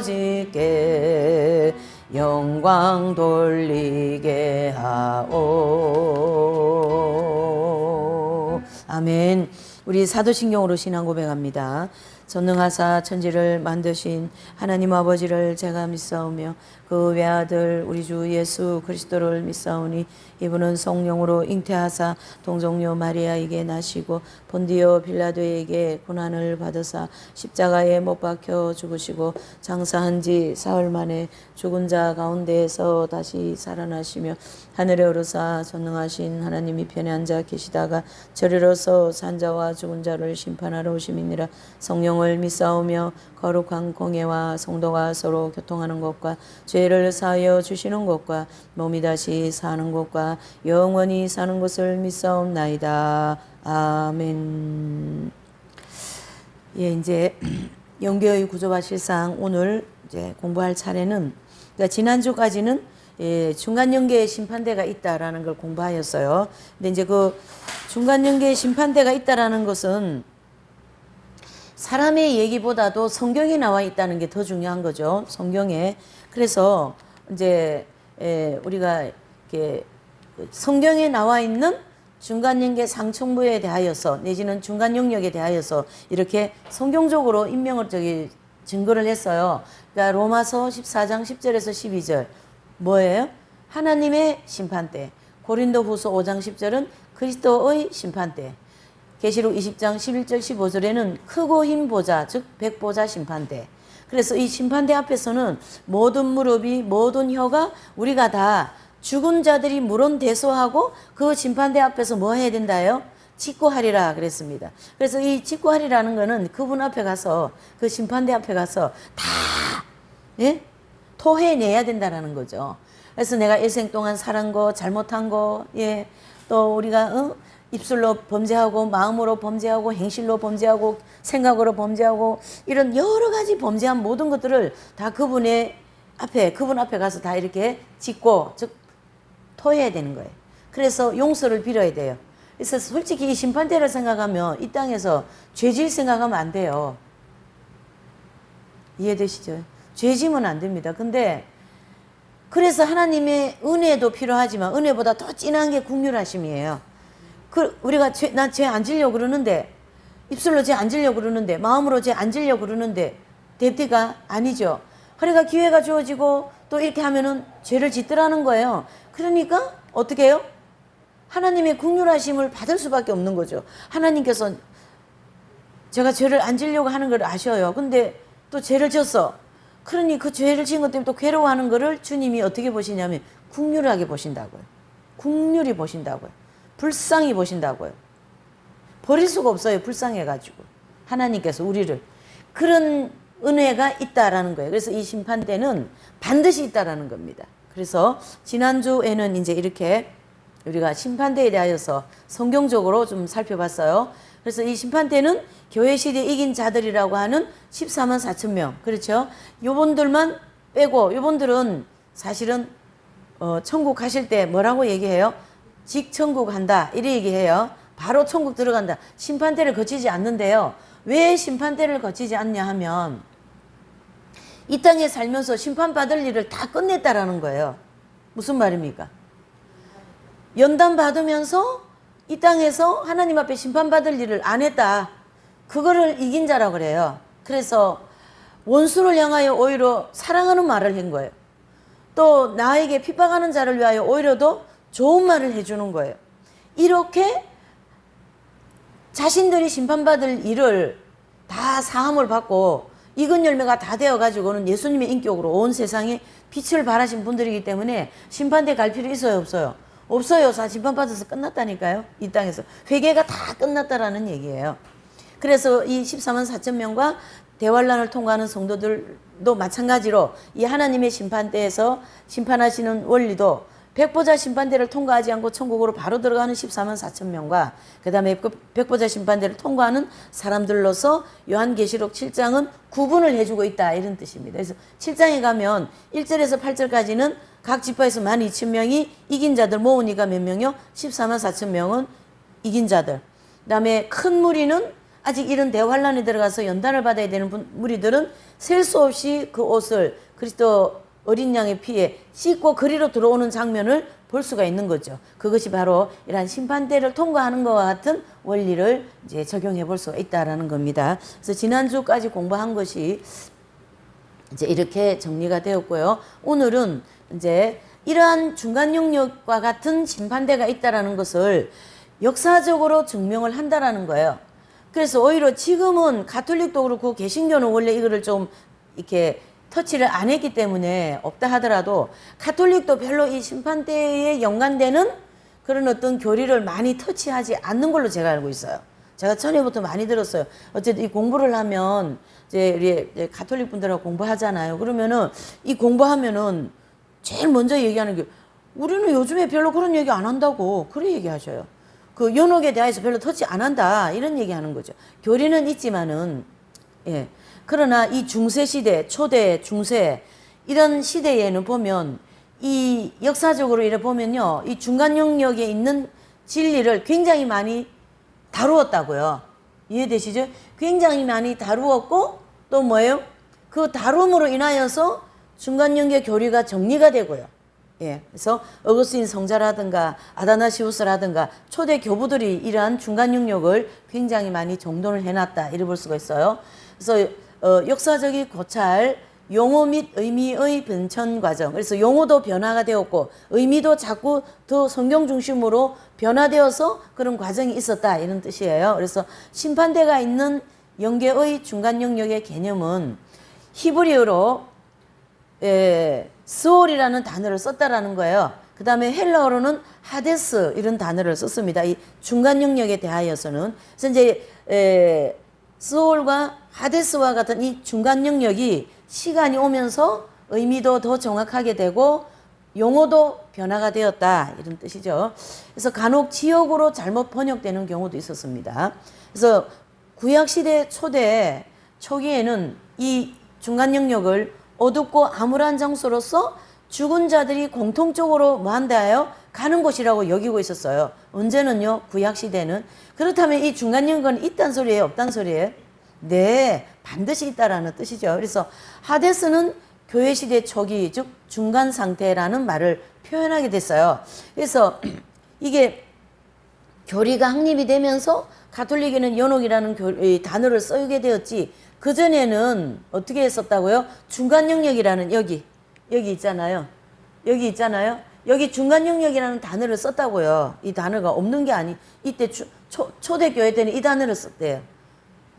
아버지께 영광 돌리게 하오. 아멘. 우리 사도신경으로 신앙 고백합니다. 전능하사 천지를 만드신 하나님 아버지를 제가 믿사오며 그 외아들 우리 주 예수 그리스도를 믿사오니 이분은 성령으로 잉태하사 동정녀 마리아에게 나시고 본디오 빌라도에게 고난을 받으사 십자가에 못 박혀 죽으시고 장사한 지 사흘 만에 죽은 자 가운데에서 다시 살아나시며 하늘에 오르사 전능하신 하나님이 편에 앉아 계시다가 저리로서 산자와 죽은 자를 심판하러 오심이니라. 성령을 믿사오며 거룩한 공예와 성도가 서로 교통하는 것과 죄를 사하여 주시는 것과 몸이 다시 사는 것과 영원히 사는 것을 믿사옵나이다. 아멘. 예, 이제 영계의 구조와 실상 오늘 이제 공부할 차례는, 그러니까 지난주까지는 중간영계의 심판대가 있다라는 걸 공부하였어요. 근데 이제 그 중간영계의 심판대가 있다라는 것은 사람의 얘기보다도 성경에 나와 있다는 게 더 중요한 거죠. 성경에. 그래서 이제 우리가 이렇게 성경에 나와 있는 중간영계 상층부에 대하여서 내지는 중간영역에 대하여서 이렇게 성경적으로 임명을 증거를 했어요. 그러니까 로마서 14장 10절에서 12절 뭐예요? 하나님의 심판대. 고린도후서 5장 10절은 그리스도의 심판대. 계시록 20장 11절 15절에는 크고 흰 보좌, 즉 백보좌 심판대. 그래서 이 심판대 앞에서는 모든 무릎이, 모든 혀가, 우리가 다 죽은 자들이 물론 대소하고 그 심판대 앞에서 뭐 해야 된다요? 직고하리라 그랬습니다. 그래서 이 직고하리라는 거는 그분 앞에 가서, 그 심판대 앞에 가서 다 토해내야 된다라는 거죠. 그래서 내가 일생 동안 살은 거, 잘못한 거, 또 우리가 입술로 범죄하고, 마음으로 범죄하고, 행실로 범죄하고, 생각으로 범죄하고, 이런 여러 가지 범죄한 모든 것들을 다 그분 앞에 가서 다 이렇게 짚고, 즉 토해야 되는 거예요. 그래서 용서를 빌어야 돼요. 그래서 솔직히 이 심판대를 생각하면 이 땅에서 죄질 생각하면 안 돼요. 이해되시죠? 죄지면 안 됩니다. 근데 그래서 하나님의 은혜도 필요하지만 은혜보다 더 진한 게 긍휼하심이에요. 우리가 나 죄 안 지려고 그러는데, 입술로 죄 안 지려고 그러는데, 마음으로 죄 안 지려고 그러는데 됩디가 아니죠. 그러니까 기회가 주어지고 또 이렇게 하면은 죄를 짓더라는 거예요. 그러니까 어떻게 해요? 하나님의 긍휼하심을 받을 수밖에 없는 거죠. 하나님께서 제가 죄를 안 지려고 하는 걸 아셔요. 근데 또 죄를 졌어. 그러니 그 죄를 지은 것 때문에 또 괴로워하는 거를 주님이 어떻게 보시냐면 긍휼하게 보신다고요. 긍휼히 보신다고요. 불쌍히 보신다고요. 버릴 수가 없어요. 불쌍해가지고. 하나님께서 우리를. 그런 은혜가 있다라는 거예요. 그래서 이 심판대는 반드시 있다라는 겁니다. 그래서 지난주에는 이제 이렇게 우리가 심판대에 대하여서 성경적으로 좀 살펴봤어요. 그래서 이 심판대는 교회 시대에 이긴 자들이라고 하는 14만 4천 명. 그렇죠? 요분들만 빼고, 요분들은 사실은 천국 가실 때 뭐라고 얘기해요? 직천국 한다. 이래 얘기해요. 바로 천국 들어간다. 심판대를 거치지 않는데요. 왜 심판대를 거치지 않냐 하면 이 땅에 살면서 심판받을 일을 다 끝냈다라는 거예요. 무슨 말입니까? 연단 받으면서 이 땅에서 하나님 앞에 심판받을 일을 안 했다. 그거를 이긴 자라고 그래요. 그래서 원수를 향하여 오히려 사랑하는 말을 한 거예요. 또 나에게 핍박하는 자를 위하여 오히려 더 좋은 말을 해주는 거예요. 이렇게 자신들이 심판받을 일을 다 사함을 받고 익은 열매가 다 되어가지고는 예수님의 인격으로 온 세상에 빛을 발하신 분들이기 때문에 심판대 갈 필요 있어요, 없어요? 없어요. 다 심판받아서 끝났다니까요. 이 땅에서. 회개가 다 끝났다라는 얘기예요. 그래서 이 14만 4천 명과 대환란을 통과하는 성도들도 마찬가지로 이 하나님의 심판대에서 심판하시는 원리도 백보자 심판대를 통과하지 않고 천국으로 바로 들어가는 14만 4천 명과 그 다음에 백보자 심판대를 통과하는 사람들로서 요한계시록 7장은 구분을 해주고 있다, 이런 뜻입니다. 그래서 7장에 가면 1절에서 8절까지는 각 지파에서 12,000명이 이긴 자들 모으니까 몇 명이요? 14만 4천 명은 이긴 자들. 그 다음에 큰 무리는 아직 이런 대환란에 들어가서 연단을 받아야 되는 무리들은 셀 수 없이 그 옷을 그리스도 어린 양의 피에 씻고 그리로 들어오는 장면을 볼 수가 있는 거죠. 그것이 바로 이러한 심판대를 통과하는 것과 같은 원리를 이제 적용해 볼 수가 있다라는 겁니다. 그래서 지난주까지 공부한 것이 이제 이렇게 정리가 되었고요. 오늘은 이제 이러한 중간 영역과 같은 심판대가 있다라는 것을 역사적으로 증명을 한다라는 거예요. 그래서 오히려 지금은 가톨릭도 그렇고 개신교는 원래 이거를 좀 이렇게 터치를 안 했기 때문에 없다 하더라도 가톨릭도 별로 이 심판대에 연관되는 그런 어떤 교리를 많이 터치하지 않는 걸로 제가 알고 있어요. 제가 전에부터 많이 들었어요. 어쨌든 이 공부를 하면 이제 우리 가톨릭 분들하고 공부하잖아요. 그러면은 이 공부하면은 제일 먼저 얘기하는 게 우리는 요즘에 별로 그런 얘기 안 한다고 그래 얘기하셔요. 그 연옥에 대해서 별로 터치 안 한다 이런 얘기하는 거죠. 교리는 있지만은 예. 그러나 이 중세 시대, 초대, 중세 이런 시대에는 보면 이 역사적으로 이래 보면요. 이 중간 영역에 있는 진리를 굉장히 많이 다루었다고요. 이해되시죠? 굉장히 많이 다루었고 또 뭐예요? 그 다룸으로 인하여서 중간 영역 교리가 정리가 되고요. 예. 그래서 어거스틴 성자라든가 아다나시우스라든가 초대 교부들이 이러한 중간 영역을 굉장히 많이 정돈을 해놨다. 이래 볼 수가 있어요. 그래서 역사적인 고찰, 용어 및 의미의 변천 과정. 그래서 용어도 변화가 되었고 의미도 자꾸 더 성경 중심으로 변화되어서 그런 과정이 있었다 이런 뜻이에요. 그래서 심판대가 있는 영계의 중간 영역의 개념은 히브리어로 스올이라는 단어를 썼다라는 거예요. 그 다음에 헬라어로는 하데스 이런 단어를 썼습니다. 이 중간 영역에 대하여서는. 그래서 이제 스올과 하데스와 같은 이 중간 영역이 시간이 오면서 의미도 더 정확하게 되고 용어도 변화가 되었다 이런 뜻이죠. 그래서 간혹 지역으로 잘못 번역되는 경우도 있었습니다. 그래서 구약시대 초기에는 이 중간 영역을 어둡고 암울한 장소로서 죽은 자들이 공통적으로 뭐한다요? 가는 곳이라고 여기고 있었어요. 언제는요? 구약시대는. 그렇다면 이 중간 영역은 있단 소리예요? 없단 소리예요? 네, 반드시 있다라는 뜻이죠. 그래서 하데스는 교회시대 초기, 즉 중간 상태라는 말을 표현하게 됐어요. 그래서 이게 교리가 확립이 되면서 가톨릭에는 연옥이라는 단어를 쓰게 되었지 그전에는 어떻게 했었다고요? 중간 영역이라는 여기 있잖아요. 여기 있잖아요. 여기 중간 영역이라는 단어를 썼다고요. 이 단어가 없는 게 아니 이때 초대교회 때는 이 단어를 썼대요.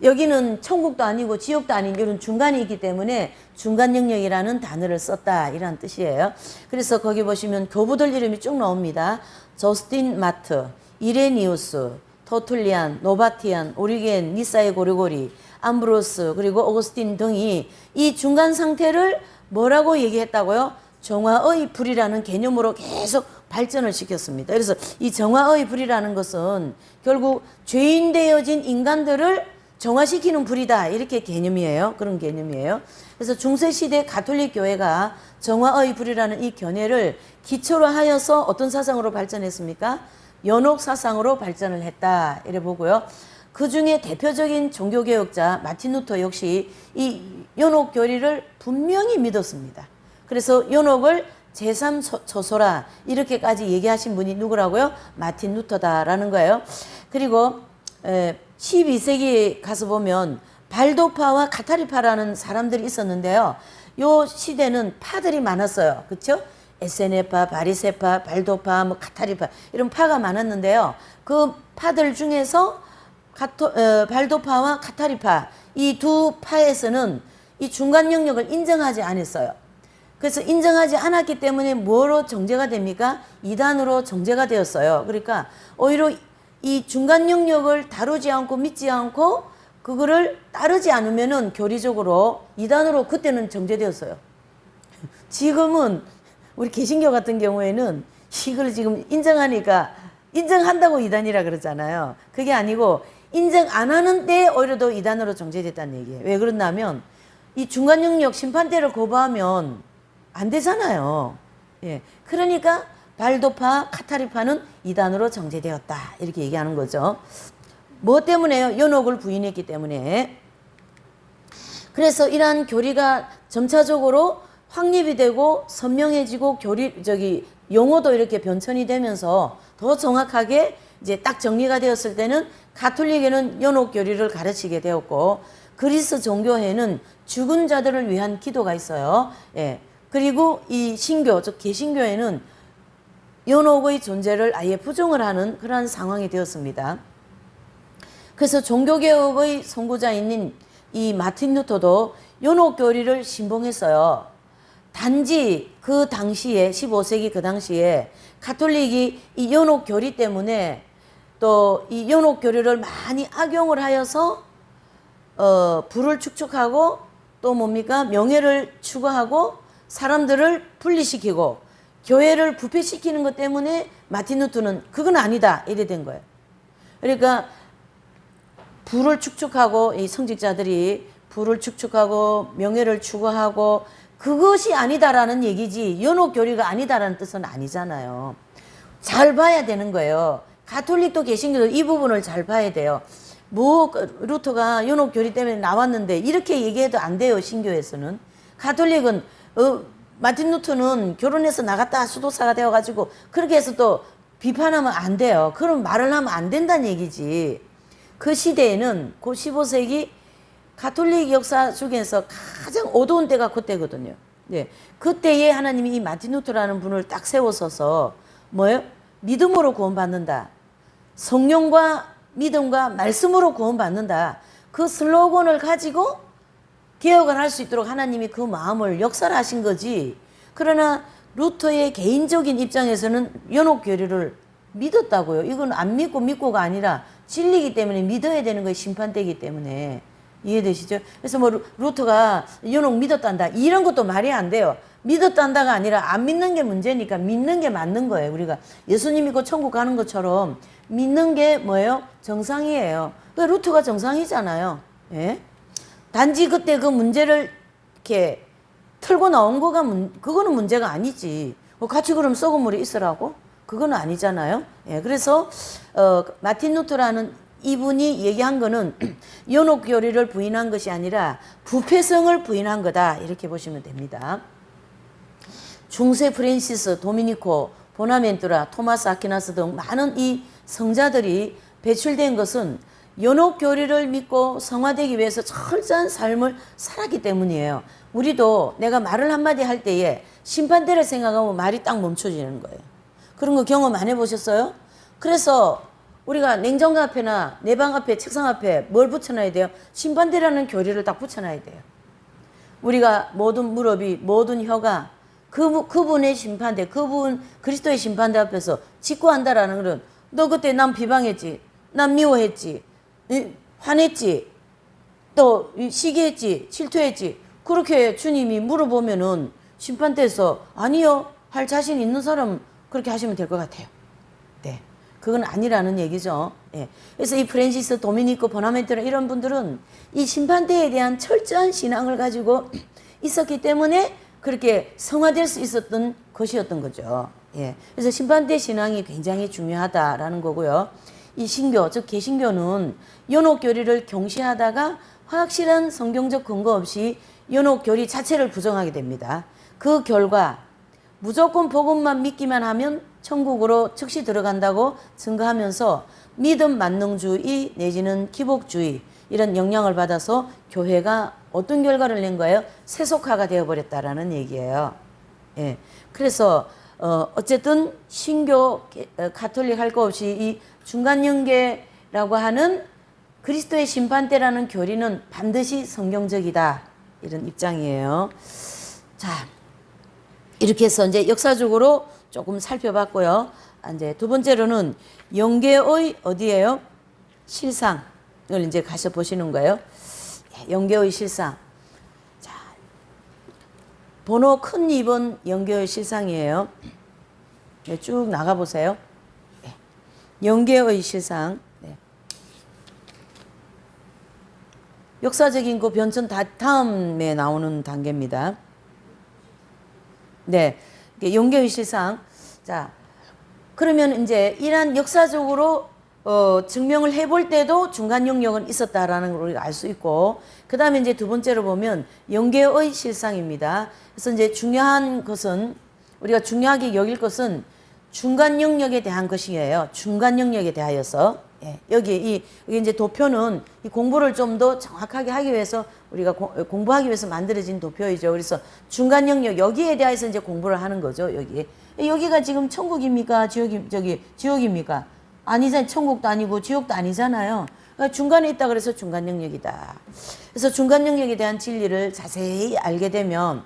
여기는 천국도 아니고 지옥도 아닌 이런 중간이 있기 때문에 중간 영역이라는 단어를 썼다 이란 뜻이에요. 그래서 거기 보시면 교부들 이름이 쭉 나옵니다. 저스틴 마트, 이레니우스, 터툴리안, 노바티안, 오리겐, 니사의 고리고리, 암브로스 그리고 오거스틴 등이 이 중간 상태를 뭐라고 얘기했다고요? 정화의 불이라는 개념으로 계속 발전을 시켰습니다. 그래서 이 정화의 불이라는 것은 결국 죄인 되어진 인간들을 정화시키는 불이다 이렇게 개념이에요. 그런 개념이에요. 그래서 중세시대 가톨릭 교회가 정화의 불이라는 이 견해를 기초로 하여서 어떤 사상으로 발전했습니까? 연옥 사상으로 발전을 했다 이래 보고요. 그 중에 대표적인 종교개혁자 마틴 루터 역시 이 연옥 교리를 분명히 믿었습니다. 그래서 연옥을 제3처소라 이렇게까지 얘기하신 분이 누구라고요? 마틴 루터다라는 거예요. 그리고 12세기에 가서 보면 발도파와 카타리파라는 사람들이 있었는데요. 요 시대는 파들이 많았어요. 그렇죠? 에세네파, 바리세파, 발도파, 뭐 카타리파 이런 파가 많았는데요. 그 파들 중에서 발도파와 카타리파 이 두 파에서는 이 중간 영역을 인정하지 않았어요. 그래서 인정하지 않았기 때문에 뭐로 정제가 됩니까? 이단으로 정제가 되었어요. 그러니까 오히려 이 중간 영역을 다루지 않고 믿지 않고 그거를 따르지 않으면은 교리적으로 이단으로 그때는 정제되었어요. 지금은 우리 개신교 같은 경우에는 이걸 지금 인정하니까 인정한다고 이단이라 그러잖아요. 그게 아니고 인정 안 하는데 오히려 더 이단으로 정제됐다는 얘기예요. 왜 그러냐면 이 중간 영역 심판대를 거부하면 안 되잖아요. 예. 그러니까 발도파, 카타리파는 이단으로 정제되었다. 이렇게 얘기하는 거죠. 뭐 때문에요? 연옥을 부인했기 때문에. 그래서 이러한 교리가 점차적으로 확립이 되고 선명해지고 용어도 이렇게 변천이 되면서 더 정확하게 이제 딱 정리가 되었을 때는 가톨릭에는 연옥 교리를 가르치게 되었고, 그리스 종교회는 죽은 자들을 위한 기도가 있어요. 예. 그리고 이 신교, 즉 개신교회는 연옥의 존재를 아예 부정을 하는 그러한 상황이 되었습니다. 그래서 종교개혁의 선구자인 이 마틴 루터도 연옥 교리를 신봉했어요. 단지 그 당시에 15세기 그 당시에 가톨릭이 이 연옥 교리 때문에 또 이 연옥 교리를 많이 악용을 하여서 부를 축축하고 또 뭡니까? 명예를 추구하고 사람들을 분리시키고 교회를 부패시키는 것 때문에 마틴 루터는 그건 아니다 이래 된 거예요. 그러니까 부를 축축하고 이 성직자들이 부를 축축하고 명예를 추구하고 그것이 아니다라는 얘기지 연옥 교리가 아니다라는 뜻은 아니잖아요. 잘 봐야 되는 거예요. 가톨릭도 개신교도 이 부분을 잘 봐야 돼요. 루터가 연옥 교리 때문에 나왔는데 이렇게 얘기해도 안 돼요. 신교에서는. 가톨릭은 마틴 루터는 결혼해서 나갔다 수도사가 되어가지고 그렇게 해서 또 비판하면 안 돼요. 그럼 말을 하면 안 된다는 얘기지. 그 시대에는 그 15세기 가톨릭 역사 중에서 가장 어두운 때가 그때거든요. 네. 그때에 하나님이 이 마틴 루터라는 분을 딱 세워서서 뭐예요? 믿음으로 구원받는다. 성령과 믿음과 말씀으로 구원받는다. 그 슬로건을 가지고 개혁을 할 수 있도록 하나님이 그 마음을 역사하신 거지. 그러나 루터의 개인적인 입장에서는 연옥 교리를 믿었다고요. 이건 안 믿고가 아니라 진리이기 때문에 믿어야 되는 거예요. 심판되기 때문에. 이해되시죠? 그래서 뭐 루터가 연옥 믿었단다 이런 것도 말이 안 돼요. 믿었단다가 아니라 안 믿는 게 문제니까 믿는 게 맞는 거예요. 우리가 예수님 믿고 천국 가는 것처럼 믿는 게 뭐예요? 정상이에요. 그러니까 루터가 정상이잖아요. 예? 단지 그때 그 문제를 이렇게 털고 나온 거가 그거는 문제가 아니지. 같이 그럼 썩은 물이 있으라고? 그건 아니잖아요. 예, 그래서 마틴 루터라는 이분이 얘기한 거는 연옥 교리를 부인한 것이 아니라 부패성을 부인한 거다 이렇게 보시면 됩니다. 중세 프랜시스, 도미니코, 보나멘투라, 토마스 아퀴나스 등 많은 이 성자들이 배출된 것은 연옥 교리를 믿고 성화되기 위해서 철저한 삶을 살았기 때문이에요. 우리도 내가 말을 한마디 할 때에 심판대를 생각하면 말이 딱 멈춰지는 거예요. 그런 거 경험 안 해보셨어요? 그래서 우리가 냉장고 앞에나 내 방 앞에 책상 앞에 뭘 붙여놔야 돼요? 심판대라는 교리를 딱 붙여놔야 돼요. 우리가 모든 무릎이 모든 혀가 그분의 심판대, 그분 그리스도의 심판대 앞에서 직구한다라는 것은 너 그때 난 비방했지, 난 미워했지, 화냈지, 또 시기했지, 질투했지. 그렇게 주님이 물어보면은 심판대에서 아니요 할 자신 있는 사람 그렇게 하시면 될 것 같아요. 네, 그건 아니라는 얘기죠. 예. 그래서 이 프랜시스, 도미니코, 보나멘투라 이런 분들은 이 심판대에 대한 철저한 신앙을 가지고 있었기 때문에 그렇게 성화될 수 있었던 것이었던 거죠. 예. 그래서 심판대 신앙이 굉장히 중요하다라는 거고요. 이 신교, 즉 개신교는 연옥 교리를 경시하다가 확실한 성경적 근거 없이 연옥 교리 자체를 부정하게 됩니다. 그 결과 무조건 복음만 믿기만 하면 천국으로 즉시 들어간다고 증거하면서 믿음 만능주의 내지는 기복주의 이런 영향을 받아서 교회가 어떤 결과를 낸 거예요? 세속화가 되어버렸다라는 얘기예요. 예. 그래서 어쨌든 신교, 가톨릭 할 거 없이 이 중간연계라고 하는 그리스도의 심판대라는 교리는 반드시 성경적이다. 이런 입장이에요. 자, 이렇게 해서 이제 역사적으로 조금 살펴봤고요. 이제 두 번째로는 영계의 어디예요? 실상을 이제 가서 보시는 거예요. 영계의 실상. 자, 번호 큰 2번 영계의 실상이에요. 네, 쭉 나가 보세요. 네. 영계의 실상. 네. 역사적인 그 변천 다음에 나오는 단계입니다. 네, 영계의 실상. 자, 그러면 이제 이러한 역사적으로 증명을 해볼 때도 중간 영역은 있었다라는 걸 우리가 알 수 있고, 그 다음에 이제 두 번째로 보면 영계의 실상입니다. 그래서 이제 중요한 것은, 우리가 중요하게 여길 것은 중간 영역에 대한 것이에요. 중간 영역에 대하여서. 예, 여기 이제 도표는 이 공부를 좀 더 정확하게 하기 위해서 우리가 공부하기 위해서 만들어진 도표이죠. 그래서 중간 영역, 여기에 대해서 이제 공부를 하는 거죠. 여기가 지금 천국입니까? 지옥입니까? 아니잖아요. 천국도 아니고 지옥도 아니잖아요. 그러니까 중간에 있다 그래서 중간 영역이다. 그래서 중간 영역에 대한 진리를 자세히 알게 되면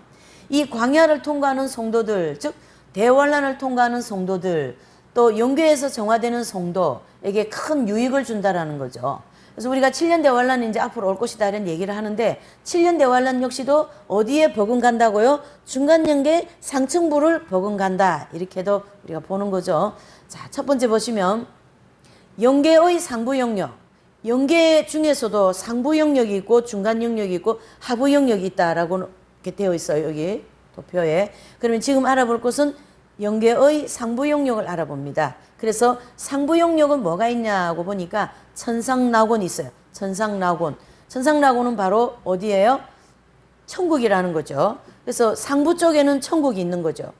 이 광야를 통과하는 성도들, 즉 대환란을 통과하는 성도들, 또 영계에서 정화되는 성도에게 큰 유익을 준다라는 거죠. 그래서 우리가 7년 대환란이 이제 앞으로 올 것이다 이런 얘기를 하는데, 7년 대환란 역시도 어디에 버금간다고요? 중간 영계 상층부를 버금간다, 이렇게도 우리가 보는 거죠. 자, 첫 번째 보시면 영계의 상부 영역, 영계 중에서도 상부 영역이 있고 중간 영역이 있고 하부 영역이 있다라고 이렇게 되어 있어요. 여기 도표에. 그러면 지금 알아볼 것은 영계의 상부 영역을 알아봅니다. 그래서 상부 영역은 뭐가 있냐고 보니까 천상낙원이 있어요. 천상낙원. 천상낙원은 바로 어디예요? 천국이라는 거죠. 그래서 상부 쪽에는 천국이 있는 거죠.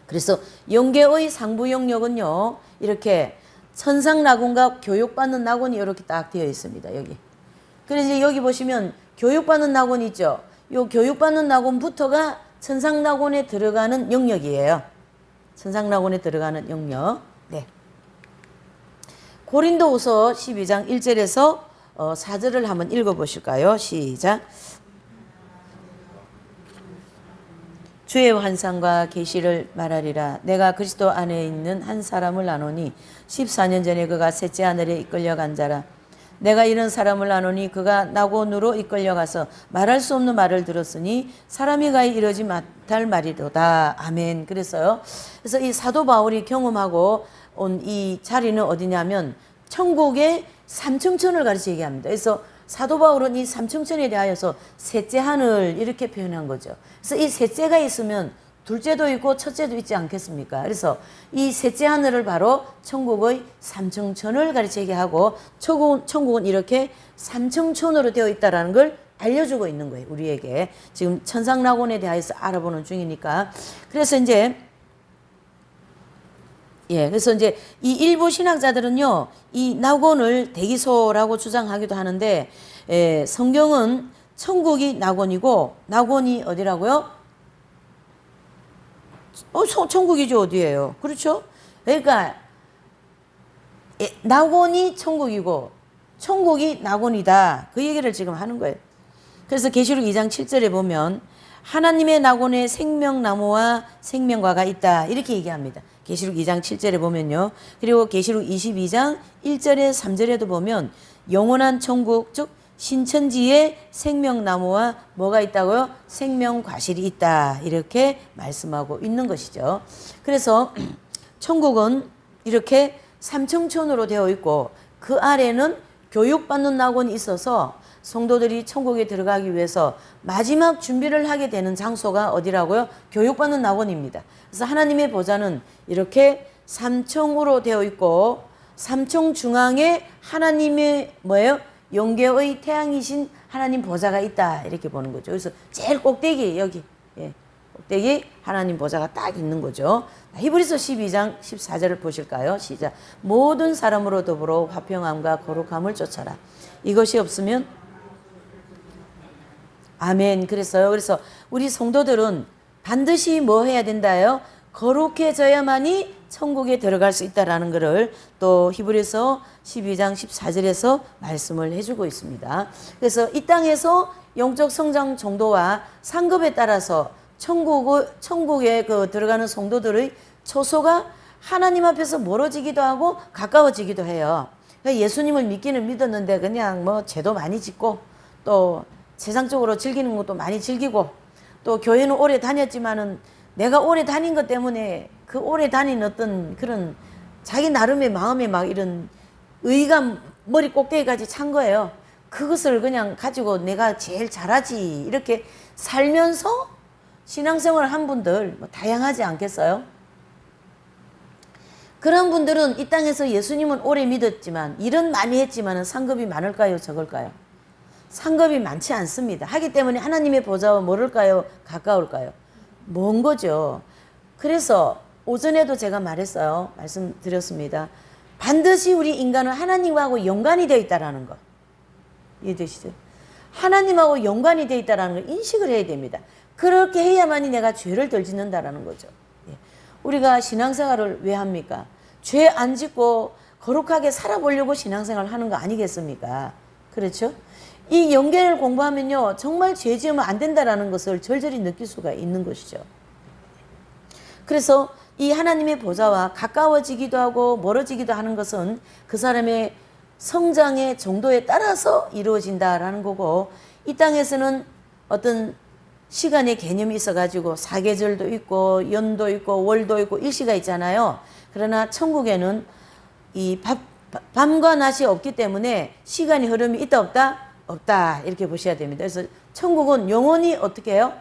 그래서 영계의 상부 영역은요, 이렇게 천상낙원과 교육받는 낙원이 이렇게 딱 되어 있습니다. 여기. 그래서 여기 보시면 교육받는 낙원이 있죠. 요 교육받는 낙원부터가 천상낙원에 들어가는 영역이에요. 천상낙원에 들어가는 영역. 네. 고린도후서 12장 1절에서 4절을 한번 읽어보실까요? 시작. 주의 환상과 계시를 말하리라. 내가 그리스도 안에 있는 한 사람을 아노니 14년 전에 그가 셋째 하늘에 이끌려간 자라. 내가 이런 사람을 아노니 그가 낙원으로 이끌려가서 말할 수 없는 말을 들었으니 사람이 가히 이러지 못할 말이로다. 아멘. 그래서 이 사도 바울이 경험하고 온 이 자리는 어디냐면 천국의 삼층천을 가르쳐 얘기합니다. 그래서 사도 바울은 이 삼층천에 대하여서 셋째 하늘 이렇게 표현한 거죠. 그래서 이 셋째가 있으면 둘째도 있고 첫째도 있지 않겠습니까? 그래서 이 셋째 하늘을 바로 천국의 삼층천을 가르쳐 얘기하고, 천국은 이렇게 삼층천으로 되어 있다는 걸 알려주고 있는 거예요. 우리에게. 지금 천상낙원에 대해서 알아보는 중이니까. 그래서 이제 이 일부 신학자들은요, 이 낙원을 대기소라고 주장하기도 하는데, 성경은 천국이 낙원이고, 낙원이 어디라고요? 천국이죠. 어디예요? 그렇죠? 그러니까 낙원이 천국이고 천국이 낙원이다, 그 얘기를 지금 하는 거예요. 그래서 계시록 2장 7절에 보면 하나님의 낙원에 생명나무와 생명과가 있다, 이렇게 얘기합니다. 계시록 2장 7절에 보면요. 그리고 계시록 22장 1절에 3절에도 보면 영원한 천국, 즉 신천지에 생명나무와 뭐가 있다고요? 생명과실이 있다, 이렇게 말씀하고 있는 것이죠. 그래서 천국은 이렇게 삼층천으로 되어 있고 그 아래는 교육받는 낙원이 있어서 성도들이 천국에 들어가기 위해서 마지막 준비를 하게 되는 장소가 어디라고요? 교육받는 낙원입니다. 그래서 하나님의 보좌는 이렇게 삼층으로 되어 있고, 삼층 중앙에 하나님의 뭐예요? 영계의 태양이신 하나님 보좌가 있다, 이렇게 보는 거죠. 그래서 제일 꼭대기, 여기 꼭대기 하나님 보좌가 딱 있는 거죠. 히브리서 12장 14절을 보실까요? 시작. 모든 사람으로 더불어 화평함과 거룩함을 쫓아라. 이것이 없으면 아멘. 그래서 우리 성도들은 반드시 뭐 해야 된다요? 거룩해져야만이 천국에 들어갈 수 있다라는 것을 또 히브리서 12장 14절에서 말씀을 해주고 있습니다. 그래서 이 땅에서 영적 성장 정도와 상급에 따라서 천국에 들어가는 성도들의 초소가 하나님 앞에서 멀어지기도 하고 가까워지기도 해요. 그러니까 예수님을 믿기는 믿었는데 그냥 뭐 죄도 많이 짓고 또 세상적으로 즐기는 것도 많이 즐기고 또 교회는 오래 다녔지만은 내가 오래 다닌 것 때문에 그 오래 다닌 어떤 그런 자기 나름의 마음에 막 이런 의의가 머리 꼭대기까지 찬 거예요. 그것을 그냥 가지고 내가 제일 잘하지 이렇게 살면서 신앙생활을 한 분들 뭐 다양하지 않겠어요? 그런 분들은 이 땅에서 예수님은 오래 믿었지만 일은 많이 했지만 상급이 많을까요? 적을까요? 상급이 많지 않습니다. 하기 때문에 하나님의 보좌와 뭐를까요? 가까울까요? 먼 거죠. 그래서 오전에도 제가 말했어요. 말씀드렸습니다. 반드시 우리 인간은 하나님하고 연관이 되어 있다는 거. 이해되시죠? 하나님하고 연관이 되어 있다는 걸 인식을 해야 됩니다. 그렇게 해야만이 내가 죄를 덜 짓는다라는 거죠. 우리가 신앙생활을 왜 합니까? 죄 안 짓고 거룩하게 살아보려고 신앙생활을 하는 거 아니겠습니까? 그렇죠? 이 연계를 공부하면요, 정말 죄 지으면 안 된다라는 것을 절절히 느낄 수가 있는 것이죠. 그래서 이 하나님의 보좌와 가까워지기도 하고 멀어지기도 하는 것은 그 사람의 성장의 정도에 따라서 이루어진다라는 거고, 이 땅에서는 어떤 시간의 개념이 있어가지고 사계절도 있고 연도 있고 월도 있고 일시가 있잖아요. 그러나 천국에는 이 밤과 낮이 없기 때문에 시간이 흐름이 있다 없다? 없다, 이렇게 보셔야 됩니다. 그래서 천국은 영원히 어떻게 해요?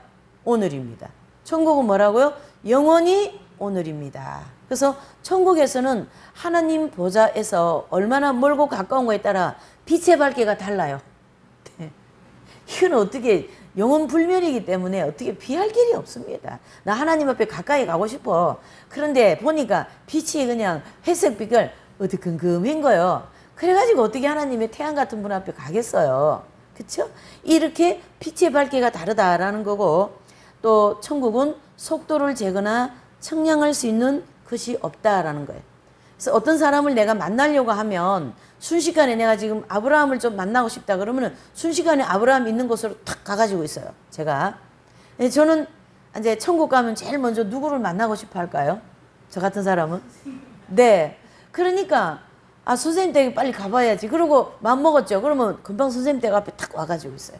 오늘입니다. 천국은 뭐라고요? 영원히 오늘입니다. 그래서 천국에서는 하나님 보좌에서 얼마나 멀고 가까운 거에 따라 빛의 밝기가 달라요. 이건 어떻게, 영원 불멸이기 때문에 어떻게 피할 길이 없습니다. 나 하나님 앞에 가까이 가고 싶어. 그런데 보니까 빛이 그냥 회색빛을 어두컴컴한 거예요. 그래가지고 어떻게 하나님의 태양 같은 분 앞에 가겠어요. 그쵸? 이렇게 빛의 밝기가 다르다라는 거고, 또 천국은 속도를 재거나 청량할 수 있는 것이 없다라는 거예요. 그래서 어떤 사람을 내가 만나려고 하면 순식간에 내가 지금 아브라함을 좀 만나고 싶다 그러면은 순식간에 아브라함 있는 곳으로 탁 가가지고 있어요. 제가. 저는 이제 천국 가면 제일 먼저 누구를 만나고 싶어 할까요? 저 같은 사람은? 네. 그러니까 아, 선생님 댁에 빨리 가봐야지. 그러고 마음먹었죠. 그러면 금방 선생님 댁 앞에 탁 와가지고 있어요.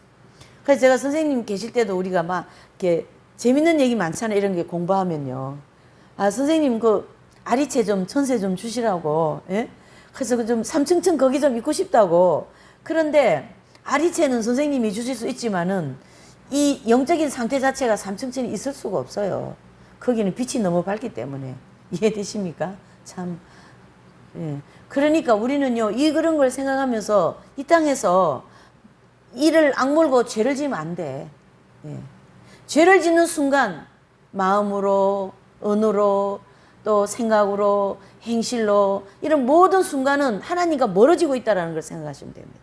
그래서 제가 선생님 계실 때도 우리가 막 이렇게 재밌는 얘기 많잖아요. 이런 게 공부하면요. 아, 선생님 그 아리채 좀 천세 좀 주시라고. 예? 그래서 좀 삼층층 거기 좀 있고 싶다고. 그런데 아리채는 선생님이 주실 수 있지만은 이 영적인 상태 자체가 삼층층이 있을 수가 없어요. 거기는 빛이 너무 밝기 때문에. 이해되십니까? 참. 예. 그러니까 우리는요, 이 그런 걸 생각하면서 이 땅에서 이를 악물고 죄를 지으면 안 돼. 예. 죄를 짓는 순간 마음으로, 언어로, 또 생각으로, 행실로 이런 모든 순간은 하나님과 멀어지고 있다는 걸 생각하시면 됩니다.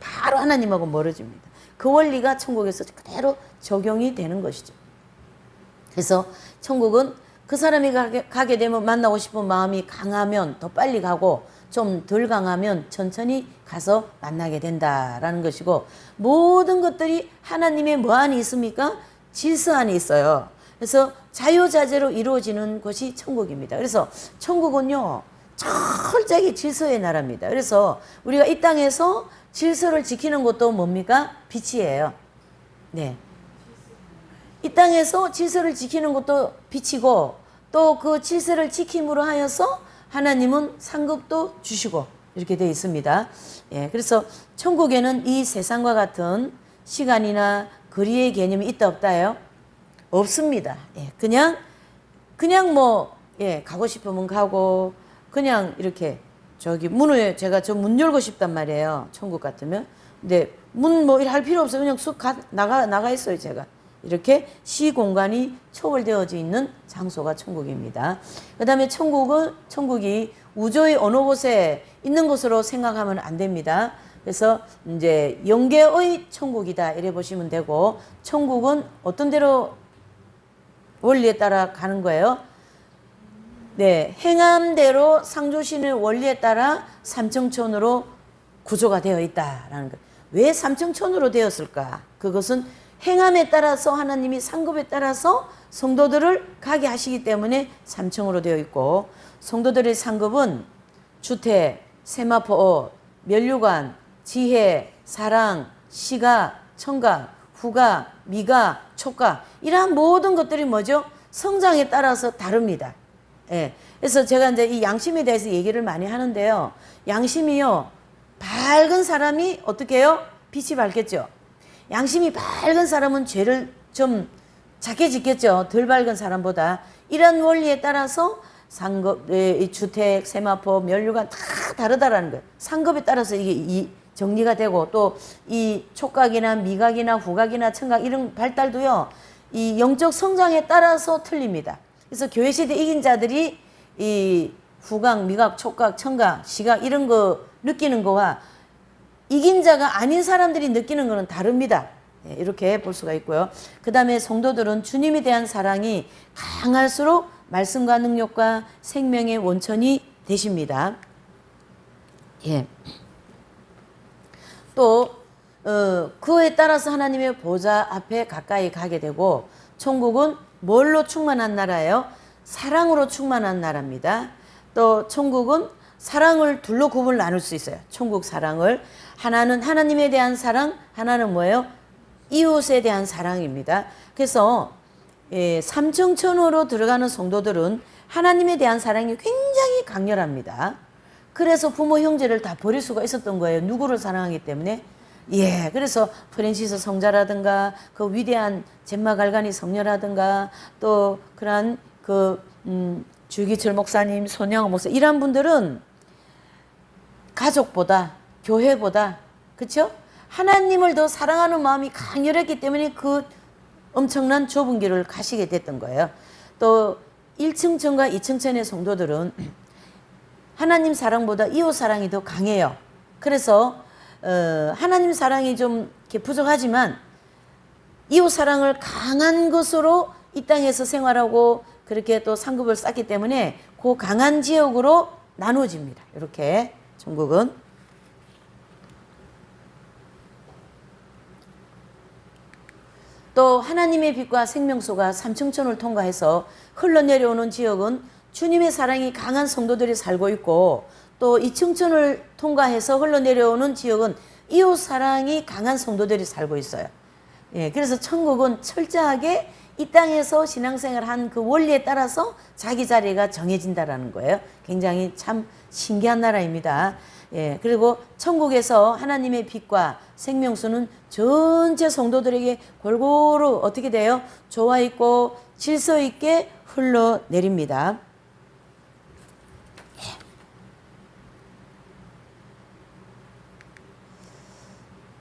바로 하나님하고 멀어집니다. 그 원리가 천국에서 그대로 적용이 되는 것이죠. 그래서 천국은 그 사람이 가게 되면 만나고 싶은 마음이 강하면 더 빨리 가고 좀 덜 강하면 천천히 가서 만나게 된다라는 것이고, 모든 것들이 하나님의 뭐 안에 있습니까? 질서 안에 있어요. 그래서 자유자재로 이루어지는 것이 천국입니다. 그래서 천국은요, 철저하게 질서의 나라입니다. 그래서 우리가 이 땅에서 질서를 지키는 것도 뭡니까? 빛이에요. 네. 이 땅에서 질서를 지키는 것도 빛이고, 또 그 질서를 지킴으로 하여서 하나님은 상급도 주시고, 이렇게 되어 있습니다. 예, 그래서 천국에는 이 세상과 같은 시간이나 거리의 개념이 있다 없다요? 없습니다. 예, 그냥 뭐, 예, 가고 싶으면 가고, 그냥 이렇게 저기 문을 제가 저 문 열고 싶단 말이에요. 천국 같으면. 근데 문 뭐 할 필요 없어요. 그냥 쑥 나가 있어요, 제가. 이렇게 시공간이 초월되어져 있는 장소가 천국입니다. 그 다음에 천국이 우주의 어느 곳에 있는 것으로 생각하면 안 됩니다. 그래서 이제 영계의 천국이다, 이래 보시면 되고, 천국은 어떤 대로 원리에 따라 가는 거예요. 네, 행함대로 상 주시는 원리에 따라 삼층천으로 구조가 되어 있다라는 거예요. 왜 삼층천으로 되었을까? 그것은 행함에 따라서 하나님이 상급에 따라서 성도들을 가게 하시기 때문에 3층으로 되어 있고, 성도들의 상급은 주태, 세마포, 면류관, 지혜, 사랑, 시각, 청각, 후각, 미각, 촉각, 이러한 모든 것들이 뭐죠? 성장에 따라서 다릅니다. 예. 그래서 제가 이제 이 양심에 대해서 얘기를 많이 하는데요. 양심이요, 밝은 사람이 어떻게 해요? 빛이 밝겠죠. 양심이 밝은 사람은 죄를 좀 작게 짓겠죠. 덜 밝은 사람보다. 이런 원리에 따라서 상급, 이 주택, 세마포, 면류관 다 다르다라는 거예요. 상급에 따라서 이게 정리가 되고 또 이 촉각이나 미각이나 후각이나 청각 이런 발달도요. 이 영적 성장에 따라서 틀립니다. 그래서 교회 시대 이긴 자들이 이 후각, 미각, 촉각, 청각, 시각 이런 거 느끼는 거와 이긴 자가 아닌 사람들이 느끼는 거는 다릅니다. 이렇게 볼 수가 있고요. 그 다음에 성도들은 주님에 대한 사랑이 강할수록 말씀과 능력과 생명의 원천이 되십니다. 예. 또 그에 따라서 하나님의 보좌 앞에 가까이 가게 되고 천국은 뭘로 충만한 나라예요? 사랑으로 충만한 나라입니다. 또 천국은 사랑을 둘로 구분을 나눌 수 있어요. 천국 사랑을 하나는 하나님에 대한 사랑, 하나는 뭐예요? 이웃에 대한 사랑입니다. 그래서 삼층천으로 들어가는 성도들은 하나님에 대한 사랑이 굉장히 강렬합니다. 그래서 부모 형제를 다 버릴 수가 있었던 거예요. 누구를 사랑하기 때문에. 예, 그래서 프랜시스 성자라든가 그 위대한 젬마 갈가니 성녀라든가 또 그런 주기철 목사님, 손영호 목사 이런 분들은 가족보다 교회보다 그렇죠? 하나님을 더 사랑하는 마음이 강렬했기 때문에 그 엄청난 좁은 길을 가시게 됐던 거예요. 또 1층천과 2층천의 성도들은 하나님 사랑보다 이웃 사랑이 더 강해요. 그래서 하나님 사랑이 좀 이렇게 부족하지만 이웃 사랑을 강한 것으로 이 땅에서 생활하고 그렇게 또 상급을 쌓기 때문에 그 강한 지역으로 나눠집니다. 이렇게 천국은. 또 하나님의 빛과 생명수가 삼층천을 통과해서 흘러내려오는 지역은 주님의 사랑이 강한 성도들이 살고 있고 또 이층천을 통과해서 흘러내려오는 지역은 이웃 사랑이 강한 성도들이 살고 있어요. 예, 그래서 천국은 철저하게 이 땅에서 신앙생활 한 그 원리에 따라서 자기 자리가 정해진다라는 거예요. 굉장히 참 신기한 나라입니다. 예, 그리고 천국에서 하나님의 빛과 생명수는 전체 성도들에게 골고루 어떻게 돼요? 조화 있고 질서 있게 흘러내립니다.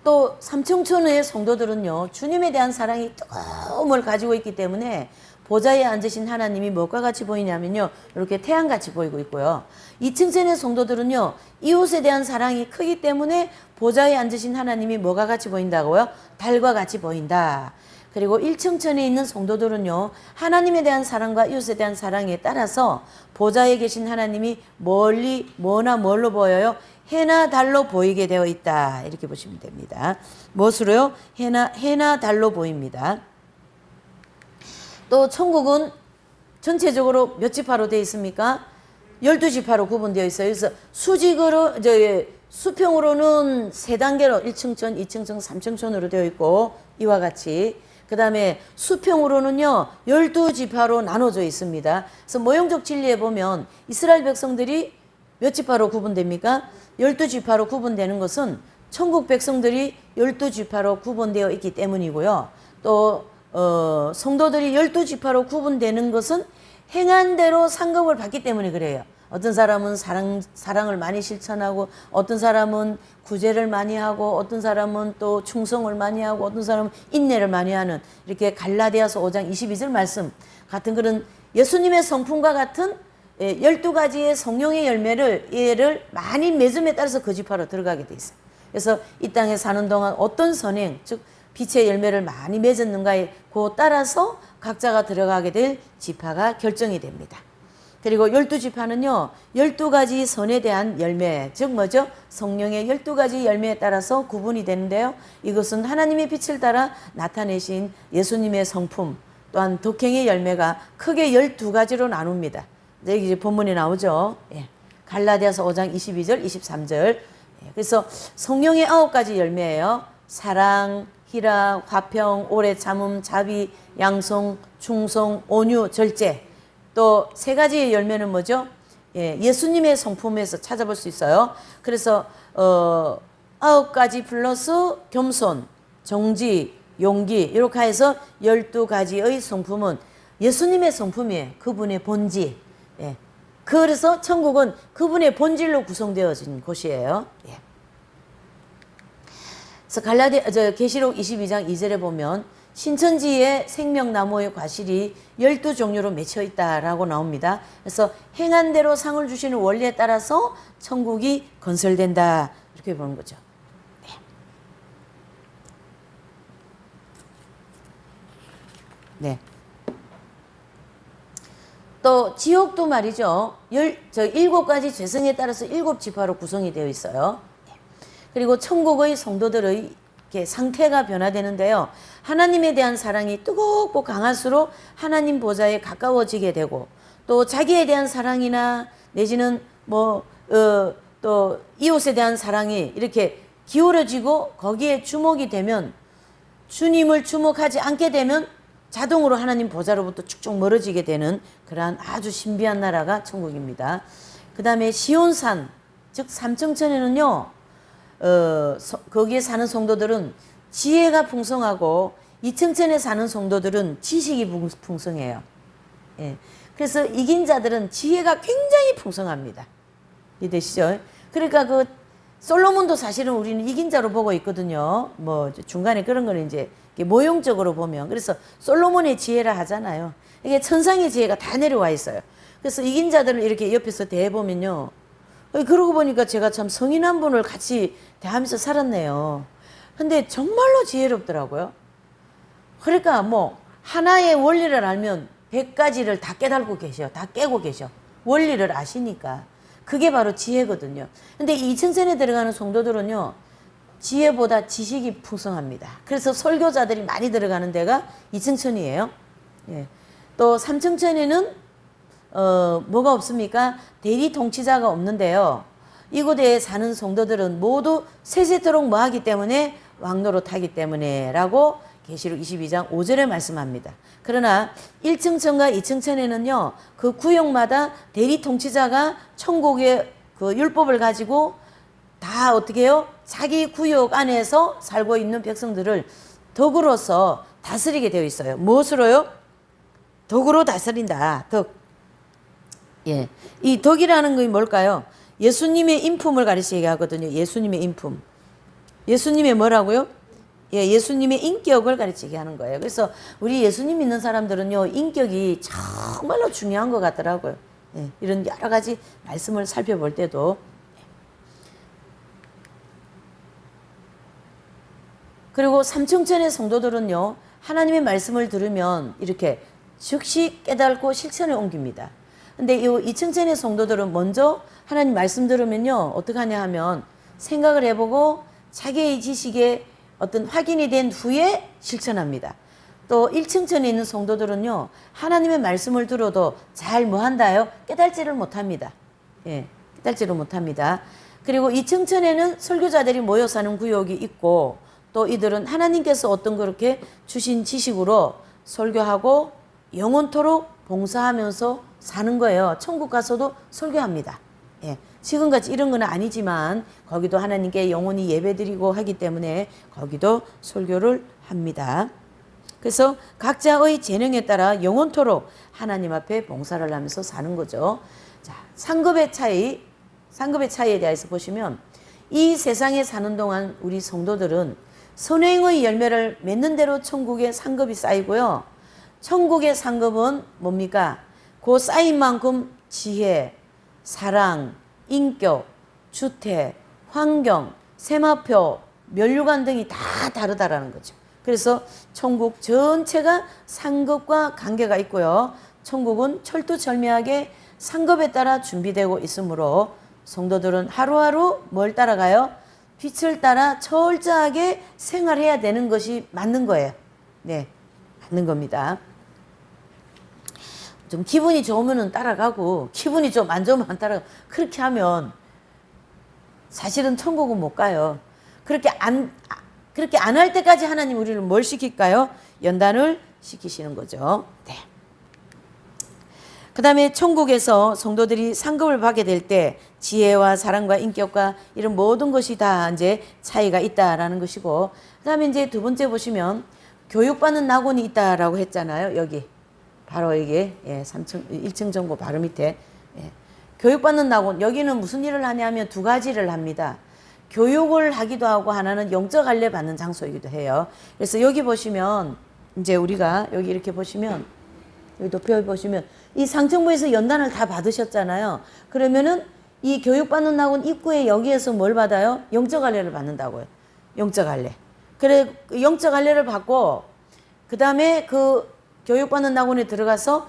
또 삼층천의 성도들은요, 주님에 대한 사랑이 뜨거움을 가지고 있기 때문에 보좌에 앉으신 하나님이 무엇과 같이 보이냐면요, 이렇게 태양같이 보이고 있고요. 2층천의 성도들은요, 이웃에 대한 사랑이 크기 때문에 보좌에 앉으신 하나님이 뭐가 같이 보인다고요? 달과 같이 보인다. 그리고 1층천에 있는 성도들은요, 하나님에 대한 사랑과 이웃에 대한 사랑에 따라서 보좌에 계신 하나님이 멀리 뭐나 뭘로 보여요? 해나 달로 보이게 되어 있다. 이렇게 보시면 됩니다. 무엇으로요? 해나 달로 보입니다. 또 천국은 전체적으로 몇 지파로 되어 있습니까? 12지파로 구분되어 있어요. 그래서 수직으로 수평으로는 3단계로 1층천, 2층천, 3층천으로 되어 있고 이와 같이 그 다음에 수평으로는요 12지파로 나눠져 있습니다. 그래서 모형적 진리에 보면 이스라엘 백성들이 몇 지파로 구분됩니까? 12지파로 구분되는 것은 천국 백성들이 12지파로 구분되어 있기 때문이고요. 또 성도들이 12지파로 구분되는 것은 행한 대로 상급을 받기 때문에 그래요. 어떤 사람은 사랑을 많이 실천하고 어떤 사람은 구제를 많이 하고 어떤 사람은 또 충성을 많이 하고 어떤 사람은 인내를 많이 하는 이렇게 갈라디아서 5장 22절 말씀 같은 그런 예수님의 성품과 같은 12가지의 성령의 얘를 많이 맺음에 따라서 그 지파로 들어가게 돼 있어요. 그래서 이 땅에 사는 동안 어떤 선행, 즉 빛의 열매를 많이 맺었는가에 그 따라서 각자가 들어가게 될 지파가 결정이 됩니다. 그리고 12지파는요 12가지 선에 대한 열매, 즉 뭐죠? 성령의 12가지 열매에 따라서 구분이 되는데요, 이것은 하나님의 빛을 따라 나타내신 예수님의 성품 또한 독행의 열매가 크게 12가지로 나눕니다. 여기 이제 본문에 나오죠. 예. 갈라디아서 5장 22절 23절. 예. 그래서 성령의 9가지 열매예요. 사랑, 희락, 화평, 오래 참음, 자비, 양성, 충성, 온유, 절제. 또 3가지의 열매는 뭐죠? 예, 예수님의 성품에서 찾아볼 수 있어요. 그래서 9가지 플러스 겸손, 정지, 용기 이렇게 해서 12가지의 성품은 예수님의 성품이에요. 그분의 본질. 예, 그래서 천국은 그분의 본질로 구성되어진 곳이에요. 예. 그래서 계시록 22장 2절에 보면 신천지에 생명나무의 과실이 12종류로 맺혀 있다라고 나옵니다. 그래서 행한 대로 상을 주시는 원리에 따라서 천국이 건설된다. 이렇게 보는 거죠. 네. 또 지옥도 말이죠. 7가지 죄성에 따라서 7지파로 구성이 되어 있어요. 그리고 천국의 성도들의 이렇게 상태가 변화되는데요. 하나님에 대한 사랑이 뜨겁고 강할수록 하나님 보좌에 가까워지게 되고, 또 자기에 대한 사랑이나 내지는 또 이웃에 대한 사랑이 이렇게 기울어지고 거기에 주목이 되면, 주님을 주목하지 않게 되면 자동으로 하나님 보좌로부터 쭉쭉 멀어지게 되는 그러한 아주 신비한 나라가 천국입니다. 그 다음에 시온산, 즉 삼층천에는요, 거기에 사는 성도들은 지혜가 풍성하고, 이층천에 사는 성도들은 지식이 풍성해요. 예. 그래서 이긴 자들은 지혜가 굉장히 풍성합니다. 이해되시죠? 그러니까 그 솔로몬도 사실은 우리는 이긴 자로 보고 있거든요. 뭐 중간에 그런 거는 이제 모형적으로 보면, 그래서 솔로몬의 지혜라 하잖아요. 이게 천상의 지혜가 다 내려와 있어요. 그래서 이긴 자들을 이렇게 옆에서 대해보면요, 그러고 보니까 제가 참 성인 한 분을 같이 대하면서 살았네요. 근데 정말로 지혜롭더라고요. 그러니까 뭐 하나의 원리를 알면 100가지를 다 깨달고 계셔. 다 깨고 계셔. 원리를 아시니까. 그게 바로 지혜거든요. 근데 이층천에 들어가는 성도들은요, 지혜보다 지식이 풍성합니다. 그래서 설교자들이 많이 들어가는 데가 이층천이에요. 예. 또 삼층천에는 뭐가 없습니까? 대리 통치자가 없는데요. 이곳에 사는 성도들은 모두 세세토록 뭐하기 때문에? 왕노릇하기 때문에 라고 계시록 22장 5절에 말씀합니다. 그러나 1층천과 2층천에는요, 그 구역마다 대리 통치자가 천국의 그 율법을 가지고 다 어떻게 해요? 자기 구역 안에서 살고 있는 백성들을 덕으로서 다스리게 되어 있어요. 무엇으로요? 덕으로 다스린다. 덕. 예. 이 덕이라는 것이 뭘까요? 예수님의 인품을 가리키게 하거든요. 예수님의 인품. 예수님의 뭐라고요? 예, 예수님의 인격을 가르치게 하는 거예요. 그래서 우리 예수님 믿는 사람들은요, 인격이 정말로 중요한 것 같더라고요. 예, 이런 여러 가지 말씀을 살펴볼 때도. 그리고 삼층천의 성도들은요, 하나님의 말씀을 들으면 이렇게 즉시 깨닫고 실천에 옮깁니다. 근데 이 이층천의 성도들은 먼저 하나님 말씀 들으면요, 어떻게 하냐 하면 생각을 해보고 자기의 지식에 어떤 확인이 된 후에 실천합니다. 또 1층천에 있는 성도들은요, 하나님의 말씀을 들어도 잘 뭐한다요? 깨달지를 못합니다. 예, 깨달지를 못합니다. 그리고 2층천에는 설교자들이 모여 사는 구역이 있고, 또 이들은 하나님께서 어떤 그렇게 주신 지식으로 설교하고 영원토록 봉사하면서 사는 거예요. 천국 가서도 설교합니다. 예. 지금같이 이런 건 아니지만 거기도 하나님께 영원히 예배드리고 하기 때문에 거기도 설교를 합니다. 그래서 각자의 재능에 따라 영원토록 하나님 앞에 봉사를 하면서 사는 거죠. 자, 상급의 차이에 대해서 보시면 이 세상에 사는 동안 우리 성도들은 선행의 열매를 맺는 대로 천국의 상급이 쌓이고요. 천국의 상급은 뭡니까? 그 쌓인 만큼 지혜, 사랑, 인격, 주택, 환경, 세마표, 면류관 등이 다 다르다라는 거죠. 그래서 천국 전체가 상급과 관계가 있고요. 천국은 철두철미하게 상급에 따라 준비되고 있으므로 성도들은 하루하루 뭘 따라가요? 빛을 따라 철저하게 생활해야 되는 것이 맞는 거예요. 네, 맞는 겁니다. 좀 기분이 좋으면 따라가고 기분이 좀 안 좋으면 안 따라가고, 그렇게 하면 사실은 천국은 못 가요. 그렇게 안 할 때까지 하나님 우리를 뭘 시킬까요? 연단을 시키시는 거죠. 네. 그 다음에 천국에서 성도들이 상급을 받게 될 때 지혜와 사랑과 인격과 이런 모든 것이 다 이제 차이가 있다라는 것이고, 그 다음에 이제 두 번째 보시면 교육받는 낙원이 있다라고 했잖아요. 여기 바로 이게 1층 정보 바로 밑에. 교육받는 낙원, 여기는 무슨 일을 하냐면 두 가지를 합니다. 교육을 하기도 하고 하나는 영적 할례 받는 장소이기도 해요. 그래서 여기 보시면 이제 우리가 여기 이렇게 보시면 여기 도표 보시면 이 상층부에서 연단을 다 받으셨잖아요. 그러면은 이 교육받는 낙원 입구에 여기에서 뭘 받아요? 영적 할례를 받는다고요. 영적 할례. 그래 영적 할례를 받고 그 다음에 그 교육받는 낙원에 들어가서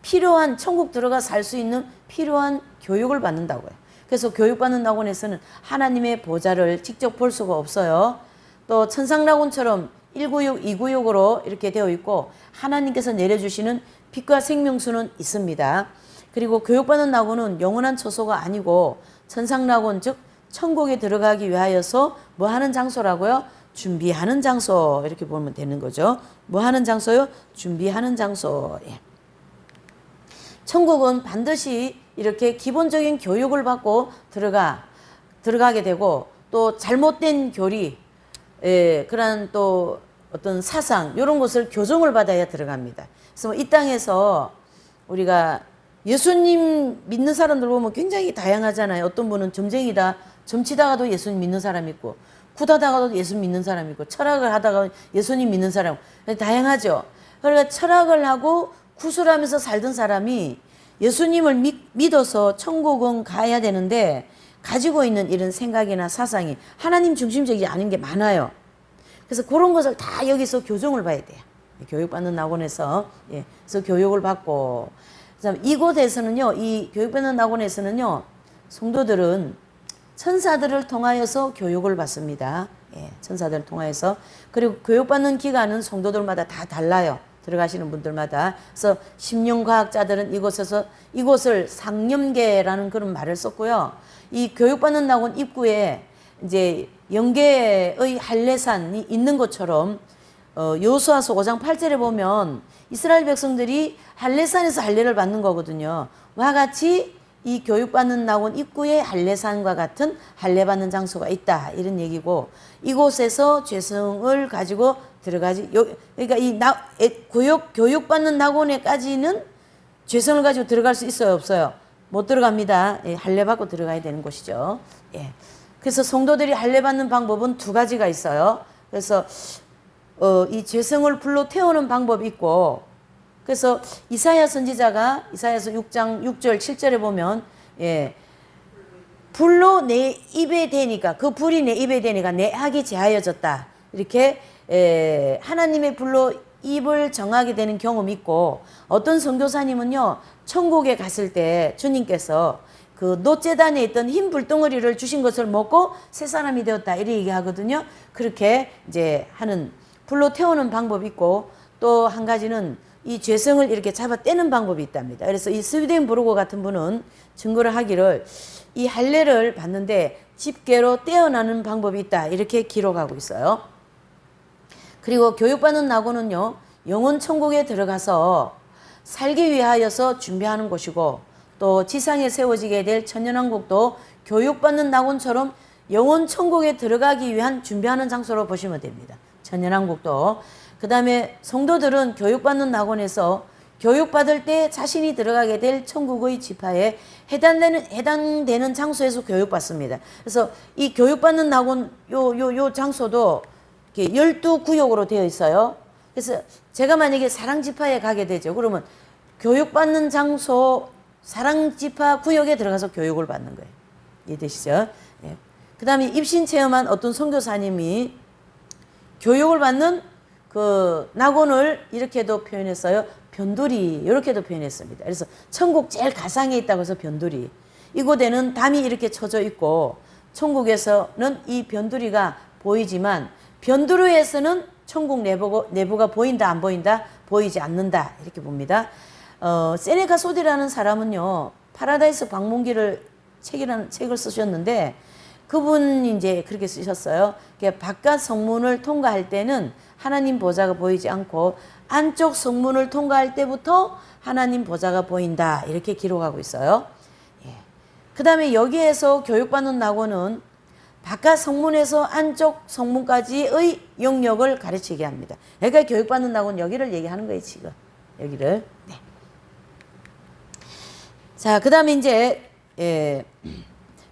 필요한 천국 들어가 살 수 있는 필요한 교육을 받는다고요. 그래서 교육받는 낙원에서는 하나님의 보좌를 직접 볼 수가 없어요. 또 천상낙원처럼 1구역, 2구역으로 이렇게 되어 있고 하나님께서 내려주시는 빛과 생명수는 있습니다. 그리고 교육받는 낙원은 영원한 처소가 아니고 천상낙원 즉 천국에 들어가기 위하여서 뭐 하는 장소라고요? 준비하는 장소 이렇게 보면 되는 거죠. 뭐 하는 장소요? 준비하는 장소. 예. 천국은 반드시 이렇게 기본적인 교육을 받고 들어가게 되고 또 잘못된 교리, 그런 또 어떤 사상 이런 것을 교정을 받아야 들어갑니다. 그래서 이 땅에서 우리가 예수님 믿는 사람들 보면 굉장히 다양하잖아요. 어떤 분은 점쟁이다, 점치다가도 예수님 믿는 사람 있고 굿하다가도 예수님 믿는 사람 있고 철학을 하다가 예수님 믿는 사람 다양하죠. 그러니까 철학을 하고 구술하면서 살던 사람이 예수님을 믿어서 천국은 가야 되는데 가지고 있는 이런 생각이나 사상이 하나님 중심적이지 않은 게 많아요. 그래서 그런 것을 다 여기서 교정을 봐야 돼요. 교육받는 낙원에서. 예, 그래서 교육을 받고 이곳에서는요, 이 교육받는 낙원에서는요, 성도들은 천사들을 통하여서 교육을 받습니다. 예, 천사들을 통하여서. 그리고 교육받는 기간은 성도들마다 다 달라요. 들어가시는 분들마다. 그래서 심령과학자들은 이곳을 상념계라는 그런 말을 썼고요. 이 교육받는 낙원 입구에 이제 영계의 할례산이 있는 것처럼 여호수아서 5장 8절에 보면 이스라엘 백성들이 할례산에서 할례를 받는 거거든요. 와 같이 이 교육받는 낙원 입구에 할례산과 같은 할례받는 장소가 있다 이런 얘기고 이곳에서 죄성을 가지고 들어가지 그러니까 이 교육받는 낙원에까지는 죄성을 가지고 들어갈 수 있어요 없어요? 못 들어갑니다. 예, 할례 받고 들어가야 되는 곳이죠. 예. 그래서 성도들이 할례 받는 방법은 두 가지가 있어요. 그래서 이 죄성을 불로 태우는 방법이 있고 그래서 이사야 선지자가 이사야서 6장 6절 7절에 보면 예, 불로 내 입에 대니까 그 불이 내 입에 대니까 내 악이 제하여졌다 이렇게 하나님의 불로 입을 정하게 되는 경험이 있고 어떤 선교사님은요 천국에 갔을 때 주님께서 그 노제단에 있던 흰 불덩어리를 주신 것을 먹고 새 사람이 되었다 이렇게 얘기하거든요. 그렇게 이제 하는 불로 태우는 방법이 있고 또 한 가지는 이 죄성을 이렇게 잡아 떼는 방법이 있답니다. 그래서 이 스위덴 브루거 같은 분은 증거를 하기를 이 할례를 받는데 집게로 떼어나는 방법이 있다 이렇게 기록하고 있어요. 그리고 교육받는 낙원은요 영혼 천국에 들어가서 살기 위하여서 준비하는 곳이고 또 지상에 세워지게 될 천년왕국도 교육받는 낙원처럼 영혼 천국에 들어가기 위한 준비하는 장소로 보시면 됩니다. 천년왕국도. 그 다음에 성도들은 교육받는 낙원에서 교육받을 때 자신이 들어가게 될 천국의 지파에 해당되는 장소에서 교육받습니다. 그래서 이 교육받는 낙원 요 장소도 12구역으로 되어 있어요. 그래서 제가 만약에 사랑지파에 가게 되죠. 그러면 교육받는 장소 사랑지파 구역에 들어가서 교육을 받는 거예요. 이해되시죠? 예. 그 다음에 입신 체험한 어떤 선교사님이 교육을 받는 그 낙원을 이렇게도 표현했어요. 변두리 이렇게도 표현했습니다. 그래서 천국 제일 가상에 있다고 해서 변두리. 이곳에는 담이 이렇게 쳐져 있고 천국에서는 이 변두리가 보이지만 변두리에서는 천국 내부가 보인다 안 보인다? 보이지 않는다 이렇게 봅니다. 세네카 소디라는 사람은요 파라다이스 방문기를 책을 쓰셨는데 그분이 이제 그렇게 쓰셨어요. 바깥 성문을 통과할 때는 하나님 보좌가 보이지 않고 안쪽 성문을 통과할 때부터 하나님 보좌가 보인다 이렇게 기록하고 있어요. 예. 그 다음에 여기에서 교육받는 낙원은 바깥 성문에서 안쪽 성문까지의 영역을 가르치게 합니다. 그러니까 교육받는 낙원 여기를 얘기하는 거예요 지금 여기를. 네. 자, 그 다음에 이제 예,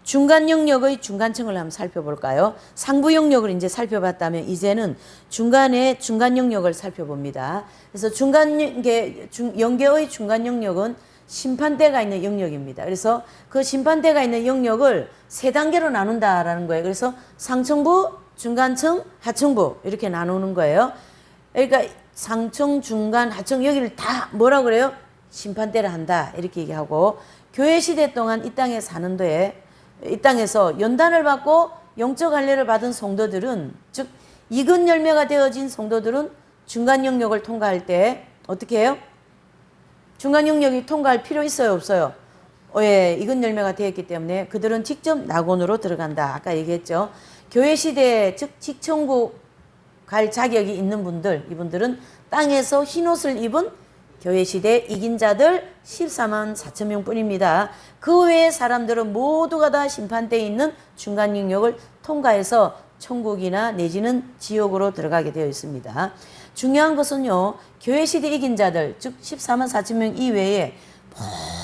중간 영역의 중간층을 한번 살펴볼까요? 상부 영역을 이제 살펴봤다면 이제는 중간의 중간 영역을 살펴봅니다. 그래서 영계의 중간 영역은 심판대가 있는 영역입니다. 그래서 그 심판대가 있는 영역을 세 단계로 나눈다라는 거예요. 그래서 상층부, 중간층, 하층부 이렇게 나누는 거예요. 그러니까 상층, 중간, 하층 여기를 다 뭐라 그래요? 심판대를 한다 이렇게 얘기하고, 교회 시대 동안 이 땅에 사는 데에 이 땅에서 연단을 받고 영적 할례를 받은 성도들은, 즉 익은 열매가 되어진 성도들은 중간 영역을 통과할 때 어떻게 해요? 중간 영역이 통과할 필요 있어요, 없어요? 예, 익은 열매가 되었기 때문에 그들은 직접 낙원으로 들어간다. 아까 얘기했죠. 교회 시대에 즉 직천국 갈 자격이 있는 분들, 이분들은 땅에서 흰옷을 입은 교회 시대 이긴 자들 14만 4천 명 뿐입니다. 그 외의 사람들은 모두가 다 심판대에 있는 중간 영역을 통과해서 천국이나 내지는 지옥으로 들어가게 되어 있습니다. 중요한 것은요, 교회 시대 이긴 자들, 즉 14만 4천 명 이외에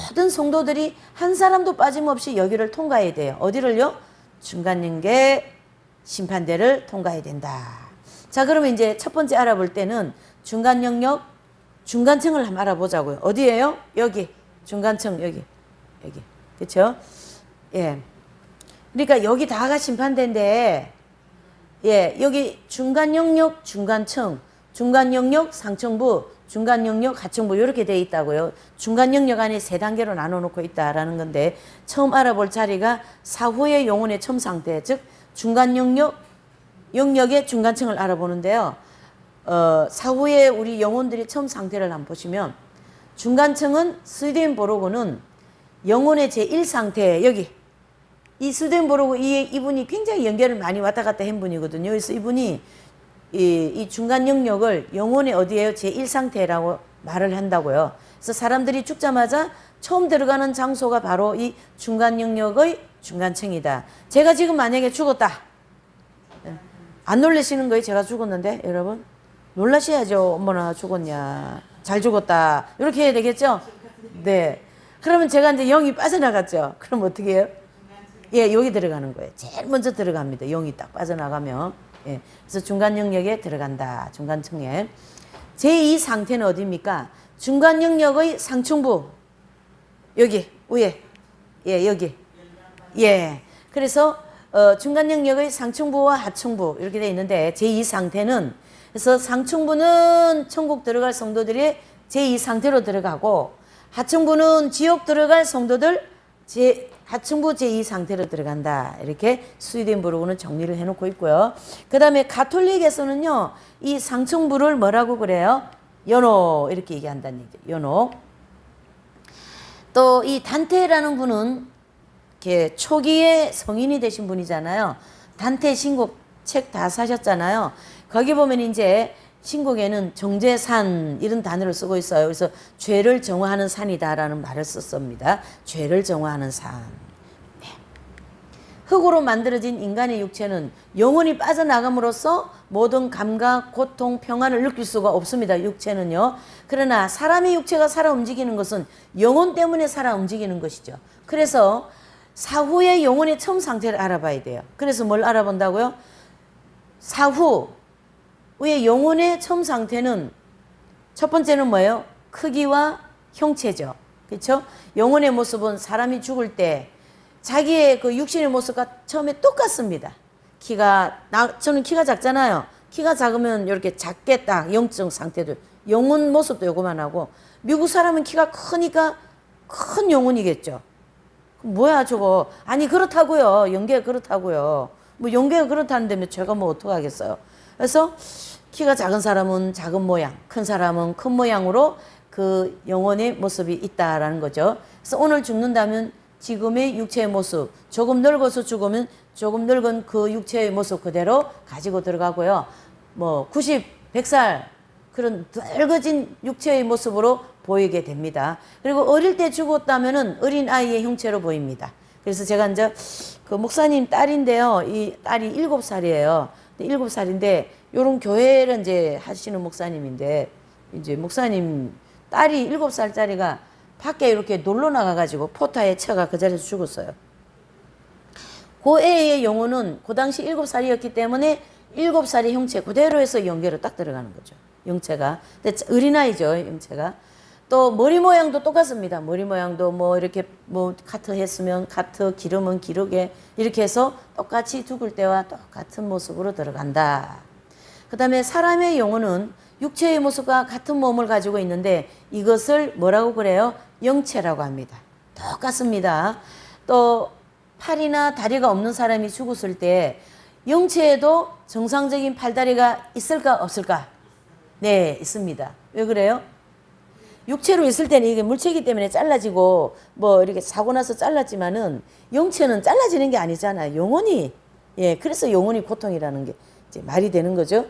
모든 성도들이 한 사람도 빠짐없이 여기를 통과해야 돼요. 어디를요? 중간 영계 심판대를 통과해야 된다. 자, 그러면 이제 첫 번째 알아볼 때는 중간 영역 중간층을 한번 알아보자고요. 어디예요? 여기 중간층, 여기 그렇죠? 예. 그러니까 여기 다가 심판대인데, 예, 여기 중간 영역 중간층, 중간 영역 상층부, 중간 영역 하층부 이렇게 돼 있다고요. 중간 영역 안에 세 단계로 나눠 놓고 있다라는 건데, 처음 알아볼 자리가 사후의 영혼의 처음 상태, 즉 중간 영역의 중간층을 알아보는데요. 사후에 우리 영혼들이 처음 상태를 한번 보시면, 중간층은 스웨덴 보로고는 영혼의 제1상태, 여기 이 스웨덴 보로고 이분이 굉장히 연결을 많이 왔다 갔다 한 분이거든요. 그래서 이분이 이 중간 영역을 영혼의 어디에요? 제1상태라고 말을 한다고요. 그래서 사람들이 죽자마자 처음 들어가는 장소가 바로 이 중간 영역의 중간층이다. 제가 지금 만약에 죽었다, 안 놀라시는 거예요? 제가 죽었는데 여러분? 놀라셔야죠. 어머나 죽었냐, 잘 죽었다, 이렇게 해야 되겠죠? 네. 그러면 제가 이제 영이 빠져나갔죠. 그럼 어떻게 해요? 예, 여기 들어가는 거예요. 제일 먼저 들어갑니다. 영이 딱 빠져나가면. 예. 그래서 중간 영역에 들어간다. 중간층에. 제2 상태는 어디입니까? 중간 영역의 상층부. 여기 위에. 예, 여기. 예. 그래서 중간 영역의 상층부와 하층부 이렇게 돼 있는데, 제2 상태는, 그래서 상층부는 천국 들어갈 성도들이 제2 상태로 들어가고, 하층부는 지옥 들어갈 성도들 하층부 제2 상태로 들어간다. 이렇게 스웨덴 부르고는 정리를 해놓고 있고요. 그 다음에 가톨릭에서는요, 이 상층부를 뭐라고 그래요? 연옥 이렇게 얘기한다는 얘기죠. 연옥. 또 이 단테라는 분은 이렇게 초기에 성인이 되신 분이잖아요. 단테 신곡 책 다 사셨잖아요. 거기 보면 이제 신곡에는 정죄산 이런 단어를 쓰고 있어요. 그래서 죄를 정화하는 산이다라는 말을 썼습니다. 죄를 정화하는 산. 네. 흙으로 만들어진 인간의 육체는 영혼이 빠져나감으로써 모든 감각, 고통, 평안을 느낄 수가 없습니다. 육체는요. 그러나 사람의 육체가 살아 움직이는 것은 영혼 때문에 살아 움직이는 것이죠. 그래서 사후의 영혼의 처음 상태를 알아봐야 돼요. 그래서 뭘 알아본다고요? 사후의 영혼의 처음 상태는 첫 번째는 뭐예요? 크기와 형체죠. 그렇죠? 영혼의 모습은 사람이 죽을 때 자기의 그 육신의 모습과 처음에 똑같습니다. 저는 키가 작잖아요. 키가 작으면 이렇게 작게 딱 영적 상태도, 영혼 모습도 요거만하고, 미국 사람은 키가 크니까 큰 영혼이겠죠. 뭐야 저거? 아니 그렇다고요. 영계가 그렇다고요. 뭐 영계가 그렇다는데 제가 뭐 어떡하겠어요. 그래서 키가 작은 사람은 작은 모양, 큰 사람은 큰 모양으로 그 영혼의 모습이 있다라는 거죠. 그래서 오늘 죽는다면 지금의 육체의 모습, 조금 늙어서 죽으면 조금 늙은 그 육체의 모습 그대로 가지고 들어가고요. 뭐 90, 100살 그런 늙어진 육체의 모습으로 보이게 됩니다. 그리고 어릴 때 죽었다면은 어린 아이의 형체로 보입니다. 그래서 제가 이제 그 목사님 딸인데요. 이 딸이 7살이에요. 7살인데 요런 교회를 이제 하시는 목사님인데, 이제 목사님 딸이 7살짜리가 밖에 이렇게 놀러 나가가지고 포타에 쳐가 그 자리에서 죽었어요. 그 애의 영혼은 그 당시 7살이었기 때문에 7살의 형체 그대로 해서 영계로 딱 들어가는 거죠. 영체가. 근데 어린아이죠, 영체가. 또 머리 모양도 똑같습니다. 머리 모양도 뭐 이렇게 뭐 카트 했으면 카트, 기름은 기르게 이렇게 해서 똑같이 죽을 때와 똑같은 모습으로 들어간다. 그 다음에 사람의 영혼은 육체의 모습과 같은 몸을 가지고 있는데 이것을 뭐라고 그래요? 영체라고 합니다. 똑같습니다. 또 팔이나 다리가 없는 사람이 죽었을 때 영체에도 정상적인 팔다리가 있을까 없을까? 네, 있습니다. 왜 그래요? 육체로 있을 때는 이게 물체이기 때문에 잘라지고 뭐 이렇게 사고 나서 잘랐지만은 영체는 잘라지는 게 아니잖아요. 영혼이. 예, 그래서 영혼이 고통이라는 게 이제 말이 되는 거죠.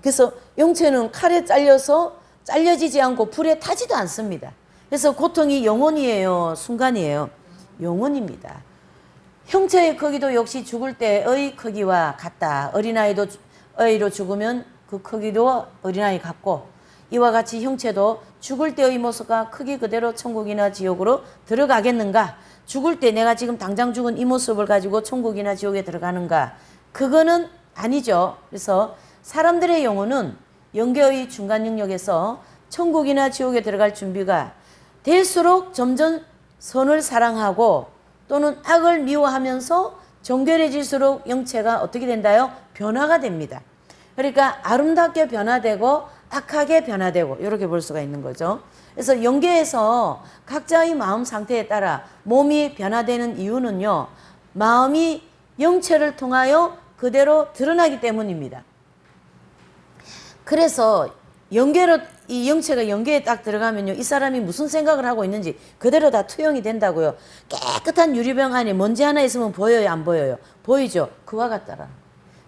그래서 영체는 칼에 잘려서 잘려지지 않고 불에 타지도 않습니다. 그래서 고통이 영혼이에요, 순간이에요? 영혼입니다. 형체의 크기도 역시 죽을 때의 크기와 같다. 어린아이도 아이로 죽으면 그 크기도 어린아이 같고 이와 같이 형체도 죽을 때의 모습과 크기 그대로 천국이나 지옥으로 들어가겠는가? 죽을 때 내가 지금 당장 죽은 이 모습을 가지고 천국이나 지옥에 들어가는가? 그거는 아니죠. 그래서 사람들의 영혼은 영계의 중간 영역에서 천국이나 지옥에 들어갈 준비가 될수록 점점 선을 사랑하고 또는 악을 미워하면서 정결해질수록 영체가 어떻게 된다요? 변화가 됩니다. 그러니까 아름답게 변화되고 악하게 변화되고 이렇게 볼 수가 있는 거죠. 그래서 영계에서 각자의 마음 상태에 따라 몸이 변화되는 이유는요. 마음이 영체를 통하여 그대로 드러나기 때문입니다. 그래서 영계로 이 영체가 영계에 딱 들어가면요. 이 사람이 무슨 생각을 하고 있는지 그대로 다 투영이 된다고요. 깨끗한 유리병 안에 먼지 하나 있으면 보여요? 안 보여요? 보이죠? 그와 같더라.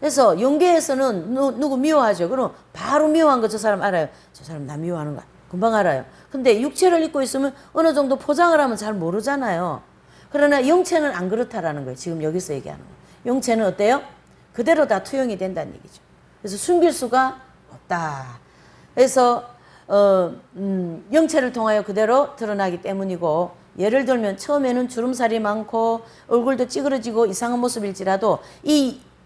그래서 영계에서는 누구 미워하죠. 그럼 바로 미워한 거 저 사람 알아요. 저 사람 나 미워하는 거 금방 알아요. 근데 육체를 입고 있으면 어느 정도 포장을 하면 잘 모르잖아요. 그러나 영체는 안 그렇다라는 거예요. 지금 여기서 얘기하는 거예요. 영체는 어때요? 그대로 다 투영이 된다는 얘기죠. 그래서 숨길 수가 없다. 그래서 영체를 통하여 그대로 드러나기 때문이고 예를 들면 처음에는 주름살이 많고 얼굴도 찌그러지고 이상한 모습일지라도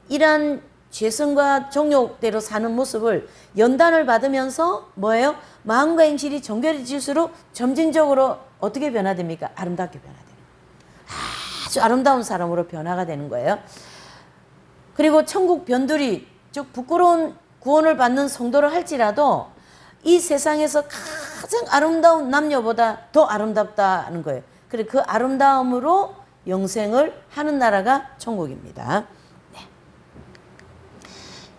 이러한 죄성과 정욕대로 사는 모습을 연단을 받으면서 뭐예요? 마음과 행실이 정결해질수록 점진적으로 어떻게 변화됩니까? 아름답게 변화됩니다. 아주 아름다운 사람으로 변화가 되는 거예요. 그리고 천국 변두리 즉 부끄러운 구원을 받는 성도를 할지라도 이 세상에서 가장 아름다운 남녀보다 더 아름답다는 거예요. 그래 그 아름다움으로 영생을 하는 나라가 천국입니다. 네.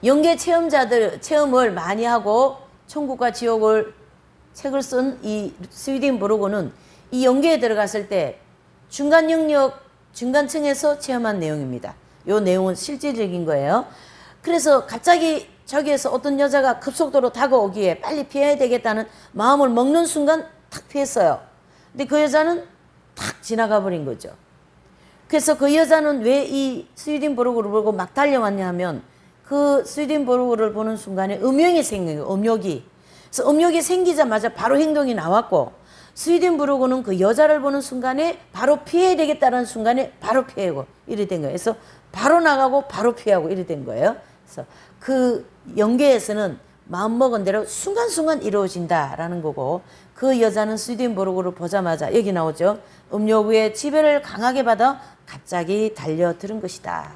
영계 체험자들 체험을 많이 하고 천국과 지옥을 책을 쓴 이 스위덴부르크는 이 영계에 들어갔을 때 중간 영역 중간층에서 체험한 내용입니다. 이 내용은 실질적인 거예요. 그래서 갑자기 저기에서 어떤 여자가 급속도로 다가오기에 빨리 피해야 되겠다는 마음을 먹는 순간 탁 피했어요. 근데 그 여자는 탁 지나가 버린 거죠. 그래서 그 여자는 왜 이 스위덴부르크를 보고 막 달려왔냐 하면 그 스위덴부르크를 보는 순간에 음욕이 생긴 거예요. 음욕이. 그래서 음욕이 생기자마자 바로 행동이 나왔고 스위덴부르크는 그 여자를 보는 순간에 바로 피해야 되겠다는 순간에 바로 피하고 이래 된 거예요. 그래서 바로 나가고 바로 피하고 이래 된 거예요. 그래서 그 영계에서는 마음먹은 대로 순간순간 이루어진다라는 거고 그 여자는 스위덴부르크를 보자마자 여기 나오죠. 음욕의 지배를 강하게 받아 갑자기 달려들은 것이다.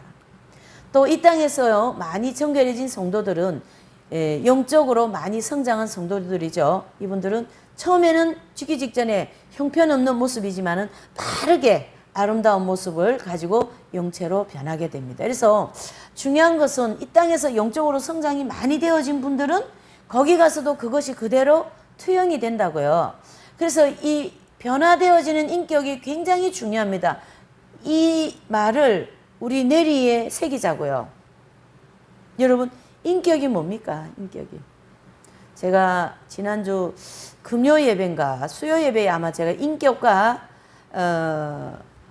또 이 땅에서요 많이 정결해진 성도들은 영적으로 많이 성장한 성도들이죠. 이분들은 처음에는 죽기 직전에 형편없는 모습이지만은 빠르게 아름다운 모습을 가지고 영체로 변하게 됩니다. 그래서 중요한 것은 이 땅에서 영적으로 성장이 많이 되어진 분들은 거기 가서도 그것이 그대로 투영이 된다고요. 그래서 이 변화되어지는 인격이 굉장히 중요합니다. 이 말을 우리 뇌리에 새기자고요. 여러분 인격이 뭡니까? 인격이. 제가 지난주 금요 예배인가 수요 예배에 아마 제가 인격과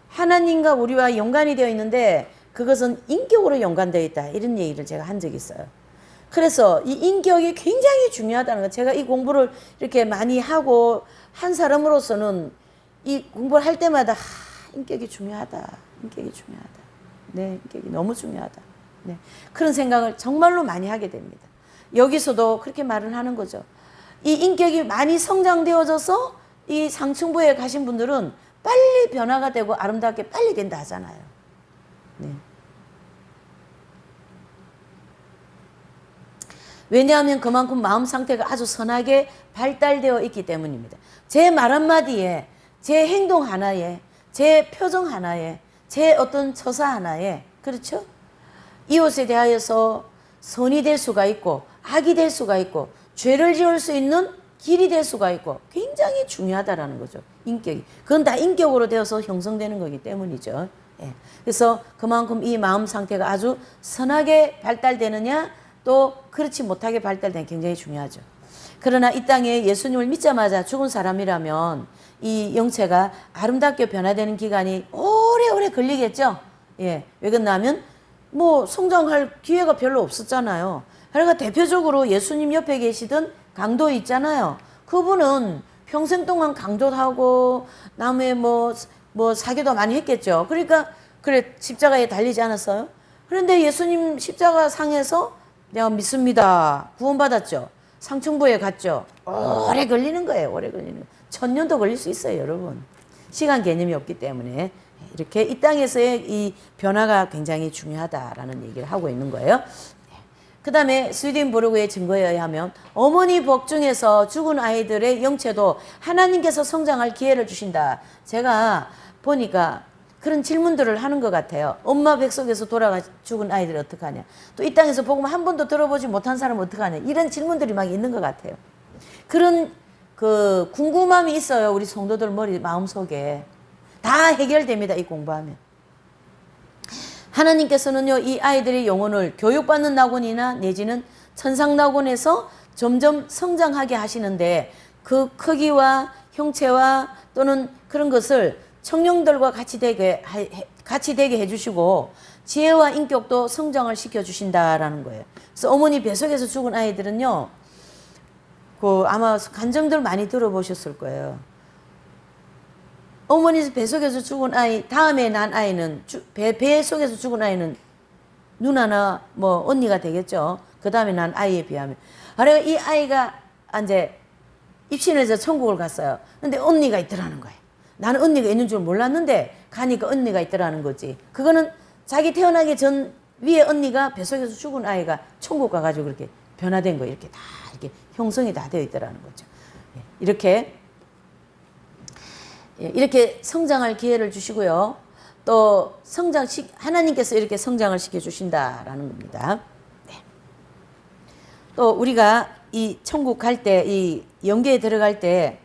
하나님과 우리와 연관이 되어 있는데 그것은 인격으로 연관되어 있다. 이런 얘기를 제가 한 적이 있어요. 그래서 이 인격이 굉장히 중요하다는 거. 제가 이 공부를 이렇게 많이 하고 한 사람으로서는 이 공부를 할 때마다 인격이 중요하다. 인격이 중요하다. 네, 인격이 너무 중요하다. 네, 그런 생각을 정말로 많이 하게 됩니다. 여기서도 그렇게 말을 하는 거죠. 이 인격이 많이 성장되어져서 이 상층부에 가신 분들은 빨리 변화가 되고 아름답게 빨리 된다 하잖아요. 네. 왜냐하면 그만큼 마음 상태가 아주 선하게 발달되어 있기 때문입니다. 제 말 한마디에, 제 행동 하나에, 제 표정 하나에, 제 어떤 처사 하나에, 그렇죠? 이웃에 대하여서 선이 될 수가 있고 악이 될 수가 있고 죄를 지을 수 있는 길이 될 수가 있고 굉장히 중요하다라는 거죠. 인격이. 그건 다 인격으로 되어서 형성되는 거기 때문이죠. 예. 그래서 그만큼 이 마음 상태가 아주 선하게 발달되느냐 또 그렇지 못하게 발달되는 게 굉장히 중요하죠. 그러나 이 땅에 예수님을 믿자마자 죽은 사람이라면 이 영체가 아름답게 변화되는 기간이 오래오래 걸리겠죠. 예. 왜 그러냐면 뭐 성장할 기회가 별로 없었잖아요. 그러니까 대표적으로 예수님 옆에 계시던 강도 있잖아요. 그분은 평생 동안 강도도 하고 남의 뭐 사교도 많이 했겠죠. 그러니까 그래 십자가에 달리지 않았어요. 그런데 예수님 십자가 상에서 내가 믿습니다. 구원받았죠. 상층부에 갔죠. 오래 걸리는 거예요. 오래 걸리는 거예요. 1000년도 걸릴 수 있어요, 여러분. 시간 개념이 없기 때문에 이렇게 이 땅에서의 이 변화가 굉장히 중요하다라는 얘기를 하고 있는 거예요. 그 다음에 스위덴부르크의 증거에 의하면 어머니 복 중에서 죽은 아이들의 영체도 하나님께서 성장할 기회를 주신다. 제가 보니까 그런 질문들을 하는 것 같아요. 엄마 뱃속에서 돌아가 죽은 아이들 어떡하냐. 또 이 땅에서 복음 한 번도 들어보지 못한 사람은 어떡하냐. 이런 질문들이 막 있는 것 같아요. 그런 그 궁금함이 있어요. 우리 성도들 마음속에. 다 해결됩니다. 이 공부하면. 하나님께서는요, 이 아이들의 영혼을 교육받는 낙원이나 내지는 천상 낙원에서 점점 성장하게 하시는데 그 크기와 형체와 또는 그런 것을 청년들과 같이 되게 해주시고 지혜와 인격도 성장을 시켜주신다라는 거예요. 그래서 어머니 뱃속에서 죽은 아이들은요, 아마 간증들 많이 들어보셨을 거예요. 어머니 뱃속에서 죽은 아이, 다음에 난 아이는, 배 속에서 죽은 아이는 누나나 뭐 언니가 되겠죠. 그 다음에 난 아이에 비하면. 그래서 이 아이가 이제 입신해서 천국을 갔어요. 근데 언니가 있더라는 거예요. 나는 언니가 있는 줄 몰랐는데 가니까 언니가 있더라는 거지. 그거는 자기 태어나기 전 위에 언니가 뱃속에서 죽은 아이가 천국 가가지고 그렇게 변화된 거 이렇게 다 이렇게 형성이 다 되어 있더라는 거죠. 이렇게 성장할 기회를 주시고요. 또 하나님께서 이렇게 성장을 시켜주신다라는 겁니다. 네. 또 우리가 이 천국 갈 때, 이 영계에 들어갈 때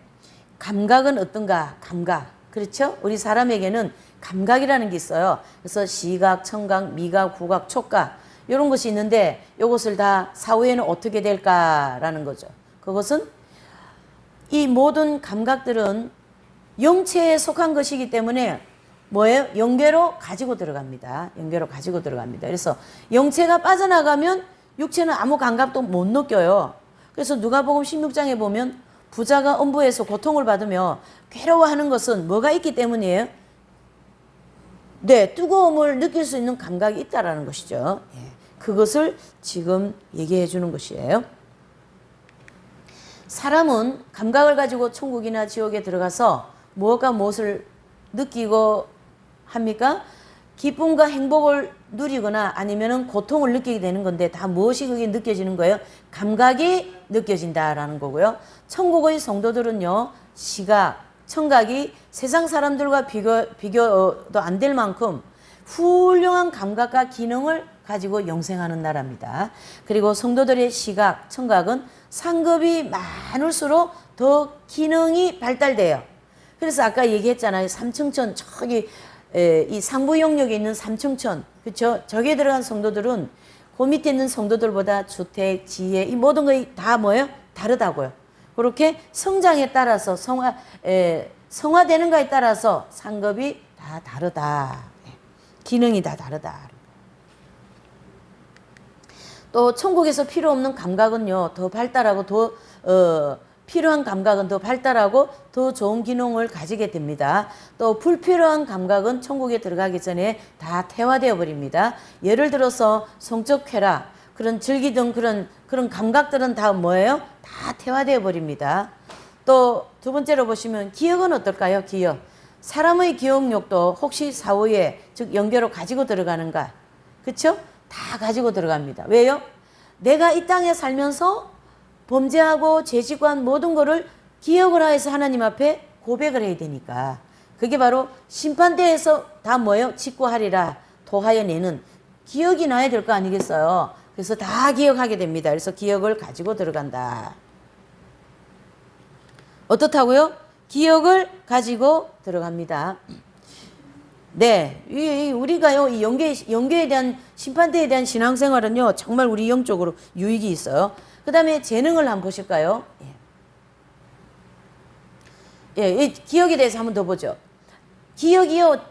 감각은 어떤가? 감각. 그렇죠? 우리 사람에게는 감각이라는 게 있어요. 그래서 시각, 청각, 미각, 후각, 촉각 이런 것이 있는데 이것을 다 사후에는 어떻게 될까라는 거죠. 그것은 이 모든 감각들은 영체에 속한 것이기 때문에 뭐예요? 영계로 가지고 들어갑니다. 영계로 가지고 들어갑니다. 그래서 영체가 빠져나가면 육체는 아무 감각도 못 느껴요. 그래서 누가복음 16장에 보면 부자가 엄부에서 고통을 받으며 괴로워하는 것은 뭐가 있기 때문이에요? 네, 뜨거움을 느낄 수 있는 감각이 있다라는 것이죠. 예, 그것을 지금 얘기해 주는 것이에요. 사람은 감각을 가지고 천국이나 지옥에 들어가서 무엇과 무엇을 느끼고 합니까? 기쁨과 행복을 누리거나 아니면은 고통을 느끼게 되는 건데 다 무엇이 그게 느껴지는 거예요? 감각이 느껴진다라는 거고요. 천국의 성도들은요, 시각, 청각이 세상 사람들과 비교도 안 될 만큼 훌륭한 감각과 기능을 가지고 영생하는 나라입니다. 그리고 성도들의 시각, 청각은 상급이 많을수록 더 기능이 발달돼요. 그래서 아까 얘기했잖아요. 삼층천, 저기 이 상부 영역에 있는 삼층천, 그렇죠? 저기에 들어간 성도들은 그 밑에 있는 성도들보다 주택, 지혜, 이 모든 것이 다 뭐예요? 다르다고요. 그렇게 성장에 따라서 성화되는 것에 따라서 상급이 다 다르다. 기능이 다 다르다. 또 천국에서 필요 없는 감각은요, 더 발달하고 필요한 감각은 더 발달하고 더 좋은 기능을 가지게 됩니다. 또 불필요한 감각은 천국에 들어가기 전에 다 퇴화되어 버립니다. 예를 들어서 성적 쾌락, 그런 즐기던 그런 감각들은 다 뭐예요? 다 퇴화되어 버립니다. 또 두 번째로 보시면 기억은 어떨까요? 기억. 사람의 기억력도 혹시 사후에 즉 영계로 가지고 들어가는가? 그렇죠? 다 가지고 들어갑니다. 왜요? 내가 이 땅에 살면서 범죄하고 죄짓고한 모든 거를 기억을 하여서 하나님 앞에 고백을 해야 되니까. 그게 바로 심판대에서 다 뭐예요? 직고하리라 도하여 내는 기억이 나야 될 거 아니겠어요? 그래서 다 기억하게 됩니다. 그래서 기억을 가지고 들어간다. 어떻다고요? 기억을 가지고 들어갑니다. 네, 우리가요, 이 영계에 대한, 심판대에 대한 신앙생활은요, 정말 우리 영적으로 유익이 있어요. 그 다음에 재능을 한번 보실까요? 이 기억에 대해서 한번 더 보죠. 기억이요,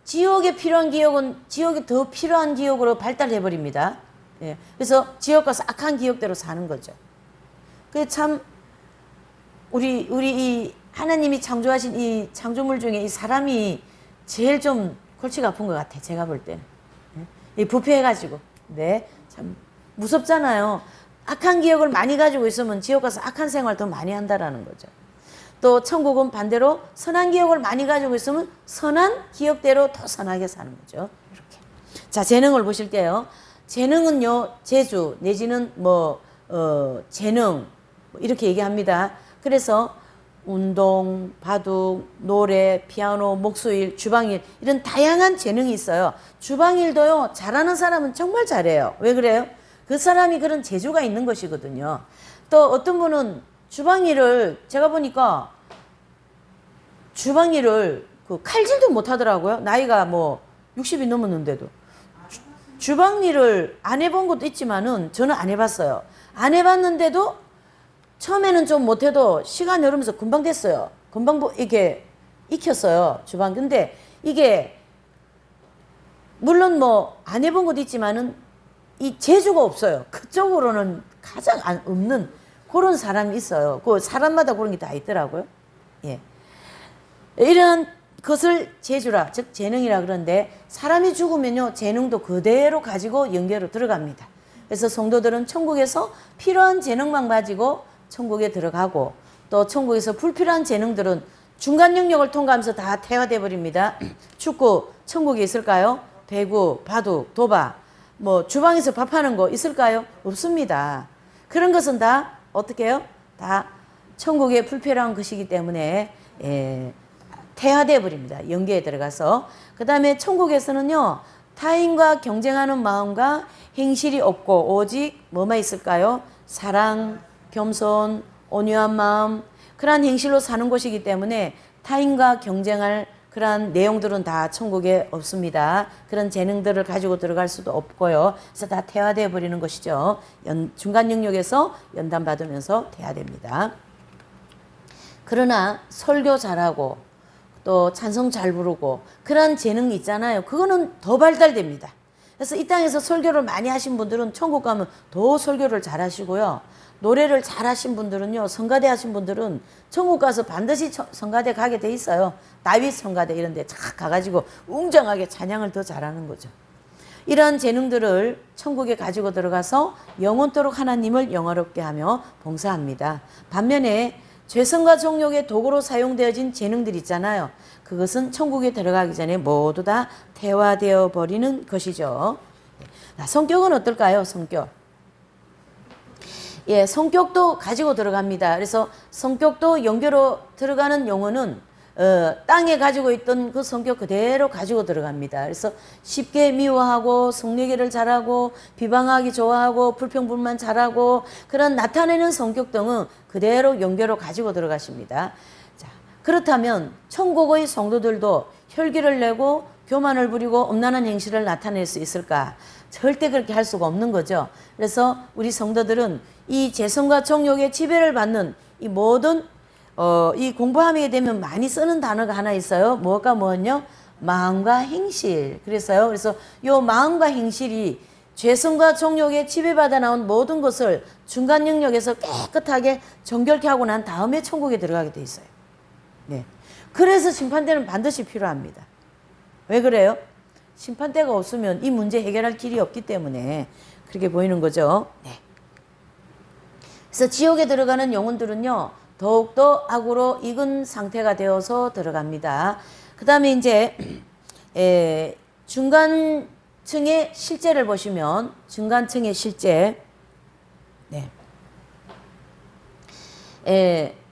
지옥에 필요한 기억은 지옥에 더 필요한 기억으로 발달해버립니다. 그래서 지옥 가서 악한 기억대로 사는 거죠. 그게 참, 우리 이 하나님이 창조하신 이 창조물 중에 이 사람이 제일 좀 골치가 아픈 것 같아. 제가 볼 때는. 이 부패해가지고. 네. 참 무섭잖아요. 악한 기억을 많이 가지고 있으면 지옥 가서 악한 생활 더 많이 한다라는 거죠. 또 천국은 반대로 선한 기억을 많이 가지고 있으면 선한 기억대로 더 선하게 사는 거죠. 이렇게. 자, 재능을 보실게요. 재능은요, 재주 내지는 재능 이렇게 얘기합니다. 그래서 운동, 바둑, 노래, 피아노, 목수일, 주방일 이런 다양한 재능이 있어요. 주방일도요, 잘하는 사람은 정말 잘해요. 왜 그래요? 그 사람이 그런 재주가 있는 것이거든요. 또 어떤 분은 주방일을 제가 보니까 주방일을 그 칼질도 못 하더라고요. 나이가 60이 넘었는데도. 주방일을 안 해본 것도 있지만은 저는 안 해봤어요. 안 해봤는데도 처음에는 좀 못해도 시간 흐르면서 금방 됐어요. 금방 이게 익혔어요. 주방. 근데 이게 물론 안 해본 것도 있지만은 이 재주가 없어요. 그쪽으로는 가장 없는 그런 사람이 있어요. 그 사람마다 그런 게 다 있더라고요. 예. 이런 것을 재주라, 즉 재능이라 그러는데 사람이 죽으면요, 재능도 그대로 가지고 영계로 들어갑니다. 그래서 성도들은 천국에서 필요한 재능만 가지고 천국에 들어가고 또 천국에서 불필요한 재능들은 중간 영역을 통과하면서 다 퇴화돼 버립니다. 축구 천국에 있을까요? 배구, 바둑, 도박, 주방에서 밥하는 거 있을까요? 없습니다. 그런 것은 다 어떻게 해요? 다 천국에 불필요한 것이기 때문에 퇴화돼 버립니다. 영계에 들어가서. 그 다음에 천국에서는요, 타인과 경쟁하는 마음과 행실이 없고 오직 뭐만 있을까요? 사랑, 겸손, 온유한 마음, 그러한 행실로 사는 곳이기 때문에 타인과 경쟁할 그러한 내용들은 다 천국에 없습니다. 그런 재능들을 가지고 들어갈 수도 없고요. 그래서 다 퇴화되어 버리는 것이죠. 중간 영역에서 연단받으면서 퇴화됩니다. 그러나 설교 잘하고 또 찬송 잘 부르고 그러한 재능이 있잖아요. 그거는 더 발달됩니다. 그래서 이 땅에서 설교를 많이 하신 분들은 천국 가면 더 설교를 잘 하시고요. 노래를 잘 하신 분들은요, 성가대 하신 분들은 천국 가서 반드시 성가대 가게 돼 있어요. 다윗 성가대 이런 데 쫙 가가지고 웅장하게 찬양을 더 잘하는 거죠. 이러한 재능들을 천국에 가지고 들어가서 영원토록 하나님을 영화롭게 하며 봉사합니다. 반면에 죄성과 정욕의 도구로 사용되어진 재능들 있잖아요. 그것은 천국에 들어가기 전에 모두 다 퇴화되어 버리는 것이죠. 성격은 어떨까요? 성격. 성격도 가지고 들어갑니다. 그래서 성격도 영계로 들어가는 영혼은 땅에 가지고 있던 그 성격 그대로 가지고 들어갑니다. 그래서 쉽게 미워하고 성내기를 잘하고 비방하기 좋아하고 불평불만 잘하고 그런 나타내는 성격 등은 그대로 영계로 가지고 들어가십니다. 자, 그렇다면 천국의 성도들도 혈기를 내고 교만을 부리고 엄란한 행실을 나타낼 수 있을까? 절대 그렇게 할 수가 없는 거죠. 그래서 우리 성도들은 이 재성과 정욕의 지배를 받는 이 모든 이 공부하게 되면 많이 쓰는 단어가 하나 있어요. 뭐가 뭐였냐? 마음과 행실. 그래서요. 그래서 요 마음과 행실이 죄성과 정욕에 지배받아 나온 모든 것을 중간 영역에서 깨끗하게 정결케 하고 난 다음에 천국에 들어가게 돼 있어요. 네. 그래서 심판대는 반드시 필요합니다. 왜 그래요? 심판대가 없으면 이 문제 해결할 길이 없기 때문에 그렇게 보이는 거죠. 네. 그래서 지옥에 들어가는 영혼들은요, 더욱더 악으로 익은 상태가 되어서 들어갑니다. 그 다음에 이제 중간층의 실제를 보시면, 중간층의 실제, 네.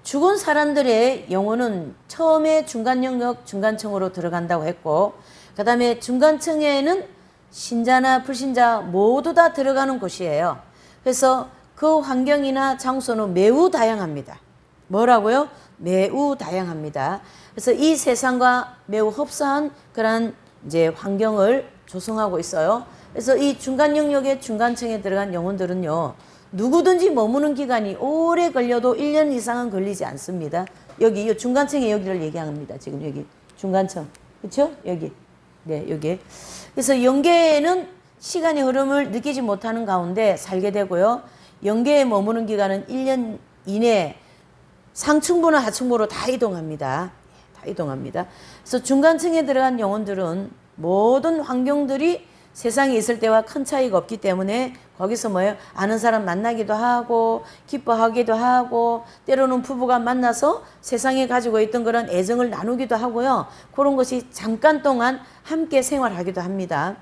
죽은 사람들의 영혼은 처음에 중간 영역, 중간층으로 들어간다고 했고, 그 다음에 중간층에는 신자나 불신자 모두 다 들어가는 곳이에요. 그래서 그 환경이나 장소는 매우 다양합니다. 뭐라고요? 매우 다양합니다. 그래서 이 세상과 매우 흡사한 그런 이제 환경을 조성하고 있어요. 그래서 이 중간 영역의 중간층에 들어간 영혼들은요, 누구든지 머무는 기간이 오래 걸려도 1년 이상은 걸리지 않습니다. 여기 이 중간층의 여기를 얘기합니다. 지금 여기 중간층, 그렇죠? 여기, 네, 여기. 그래서 영계에는 시간의 흐름을 느끼지 못하는 가운데 살게 되고요. 영계에 머무는 기간은 1년 이내 상층부나 하층부로 다 이동합니다. 다 이동합니다. 그래서 중간층에 들어간 영혼들은 모든 환경들이 세상에 있을 때와 큰 차이가 없기 때문에 거기서 뭐예요? 아는 사람 만나기도 하고 기뻐하기도 하고 때로는 부부가 만나서 세상에 가지고 있던 그런 애정을 나누기도 하고요. 그런 것이 잠깐 동안 함께 생활하기도 합니다.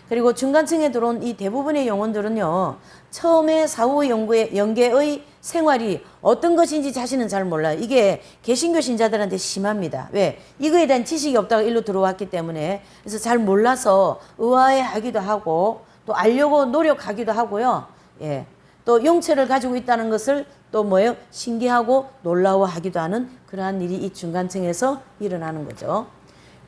그리고 중간층에 들어온 이 대부분의 영혼들은요, 처음에 사후 영계의 생활이 어떤 것인지 자신은 잘 몰라요. 이게 개신교 신자들한테 심합니다. 왜? 이거에 대한 지식이 없다가 일로 들어왔기 때문에. 그래서 잘 몰라서 의아해하기도 하고 또 알려고 노력하기도 하고요. 예. 또 영체를 가지고 있다는 것을 또 뭐예요? 신기하고 놀라워하기도 하는 그러한 일이 이 중간층에서 일어나는 거죠.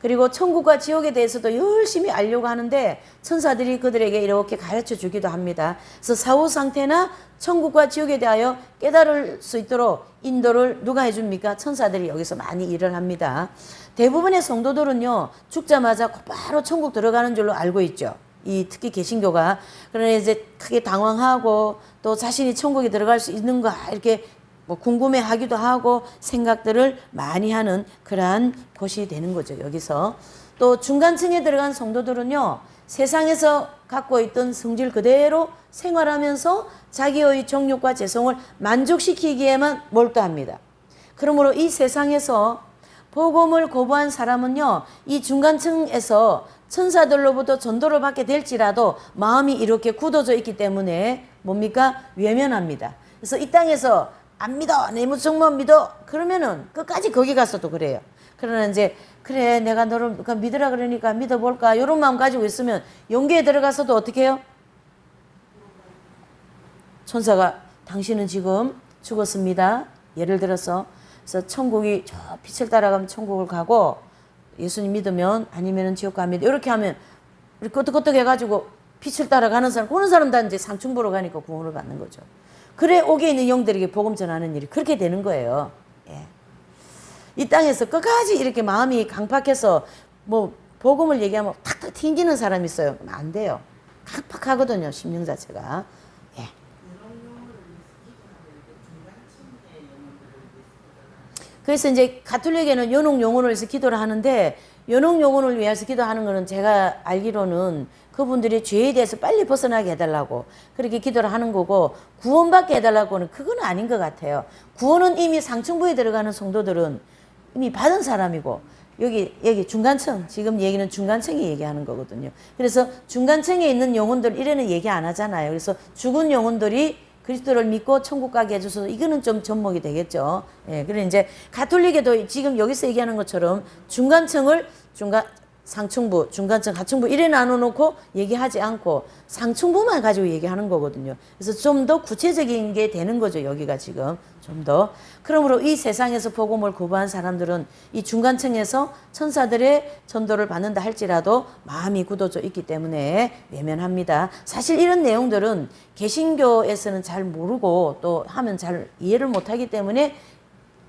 그리고 천국과 지옥에 대해서도 열심히 알려고 하는데 천사들이 그들에게 이렇게 가르쳐 주기도 합니다. 그래서 사후 상태나 천국과 지옥에 대하여 깨달을 수 있도록 인도를 누가 해줍니까? 천사들이 여기서 많이 일을 합니다. 대부분의 성도들은요, 죽자마자 바로 천국 들어가는 줄로 알고 있죠. 이 특히 개신교가. 그러나 이제 크게 당황하고 또 자신이 천국에 들어갈 수 있는가 이렇게 뭐 궁금해하기도 하고 생각들을 많이 하는 그러한 곳이 되는 거죠. 여기서 또 중간층에 들어간 성도들은요, 세상에서 갖고 있던 성질 그대로 생활하면서 자기의 정욕과 재성을 만족시키기에만 몰두합니다. 그러므로 이 세상에서 복음을 거부한 사람은요, 이 중간층에서 천사들로부터 전도를 받게 될지라도 마음이 이렇게 굳어져 있기 때문에 뭡니까? 외면합니다. 그래서 이 땅에서 안 믿어, 내 무성만 믿어, 그러면은 끝까지 거기 가서도 그래요. 그러나 이제 그래 내가 너를 믿으라 그러니까 믿어볼까 이런 마음 가지고 있으면 영계에 들어가서도 어떻게 해요? 천사가 당신은 지금 죽었습니다. 예를 들어서 그래서 천국이 저 빛을 따라가면 천국을 가고 예수님 믿으면 아니면은 지옥 갑니다. 이렇게 하면 우리 끄떡끄떡 해가지고 빛을 따라가는 사람, 그런 사람 다 이제 상층부로 가니까 구원을 받는 거죠. 그래 옥에 있는 영들에게 복음 전하는 일이 그렇게 되는 거예요. 예. 이 땅에서 끝까지 이렇게 마음이 강팍해서 뭐 복음을 얘기하면 탁탁 튕기는 사람이 있어요. 안 돼요. 강팍하거든요, 심령 자체가. 예. 그래서 이제 가톨릭에는 연옥 영혼을 위해서 기도를 하는데, 연옥 영혼을 위해서 기도하는 거는 제가 알기로는 그분들이 죄에 대해서 빨리 벗어나게 해달라고 그렇게 기도를 하는 거고, 구원받게 해달라고는 그건 아닌 것 같아요. 구원은 이미 상층부에 들어가는 성도들은 이미 받은 사람이고, 여기 중간층, 지금 얘기는 중간층이 얘기하는 거거든요. 그래서 중간층에 있는 영혼들 이래는 얘기 안 하잖아요. 그래서 죽은 영혼들이 그리스도를 믿고 천국 가게 해줘서 이거는 좀 접목이 되겠죠. 예, 그래 이제 가톨릭에도 지금 여기서 얘기하는 것처럼 중간층을 상층부, 중간층, 하층부 이래 나눠놓고 얘기하지 않고 상층부만 가지고 얘기하는 거거든요. 그래서 좀 더 구체적인 게 되는 거죠. 여기가 지금 좀 더. 그러므로 이 세상에서 복음을 거부한 사람들은 이 중간층에서 천사들의 전도를 받는다 할지라도 마음이 굳어져 있기 때문에 외면합니다. 사실 이런 내용들은 개신교에서는 잘 모르고 또 하면 잘 이해를 못하기 때문에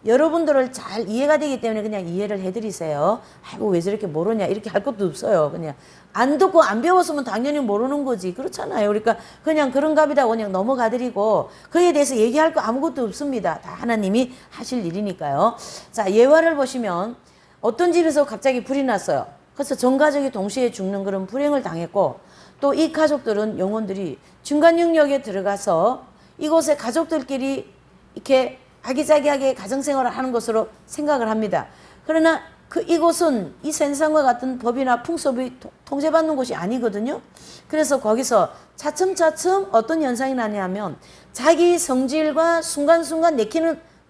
여러분들을 잘 이해가 되기 때문에 그냥 이해를 해드리세요. 아이고 왜 저렇게 모르냐 이렇게 할 것도 없어요. 그냥 안 듣고 안 배웠으면 당연히 모르는 거지. 그렇잖아요. 그러니까 그냥 그런갑이다 그냥 넘어가드리고 그에 대해서 얘기할 거 아무것도 없습니다. 다 하나님이 하실 일이니까요. 자, 예화를 보시면 어떤 집에서 갑자기 불이 났어요. 그래서 전 가족이 동시에 죽는 그런 불행을 당했고 또 이 가족들은 영혼들이 중간 영역에 들어가서 이곳에 가족들끼리 이렇게 아기자기하게 가정생활을 하는 것으로 생각을 합니다. 그러나 이곳은 이 세상과 같은 법이나 풍습이 통제받는 곳이 아니거든요. 그래서 거기서 차츰차츰 어떤 현상이 나냐면 자기 성질과 순간순간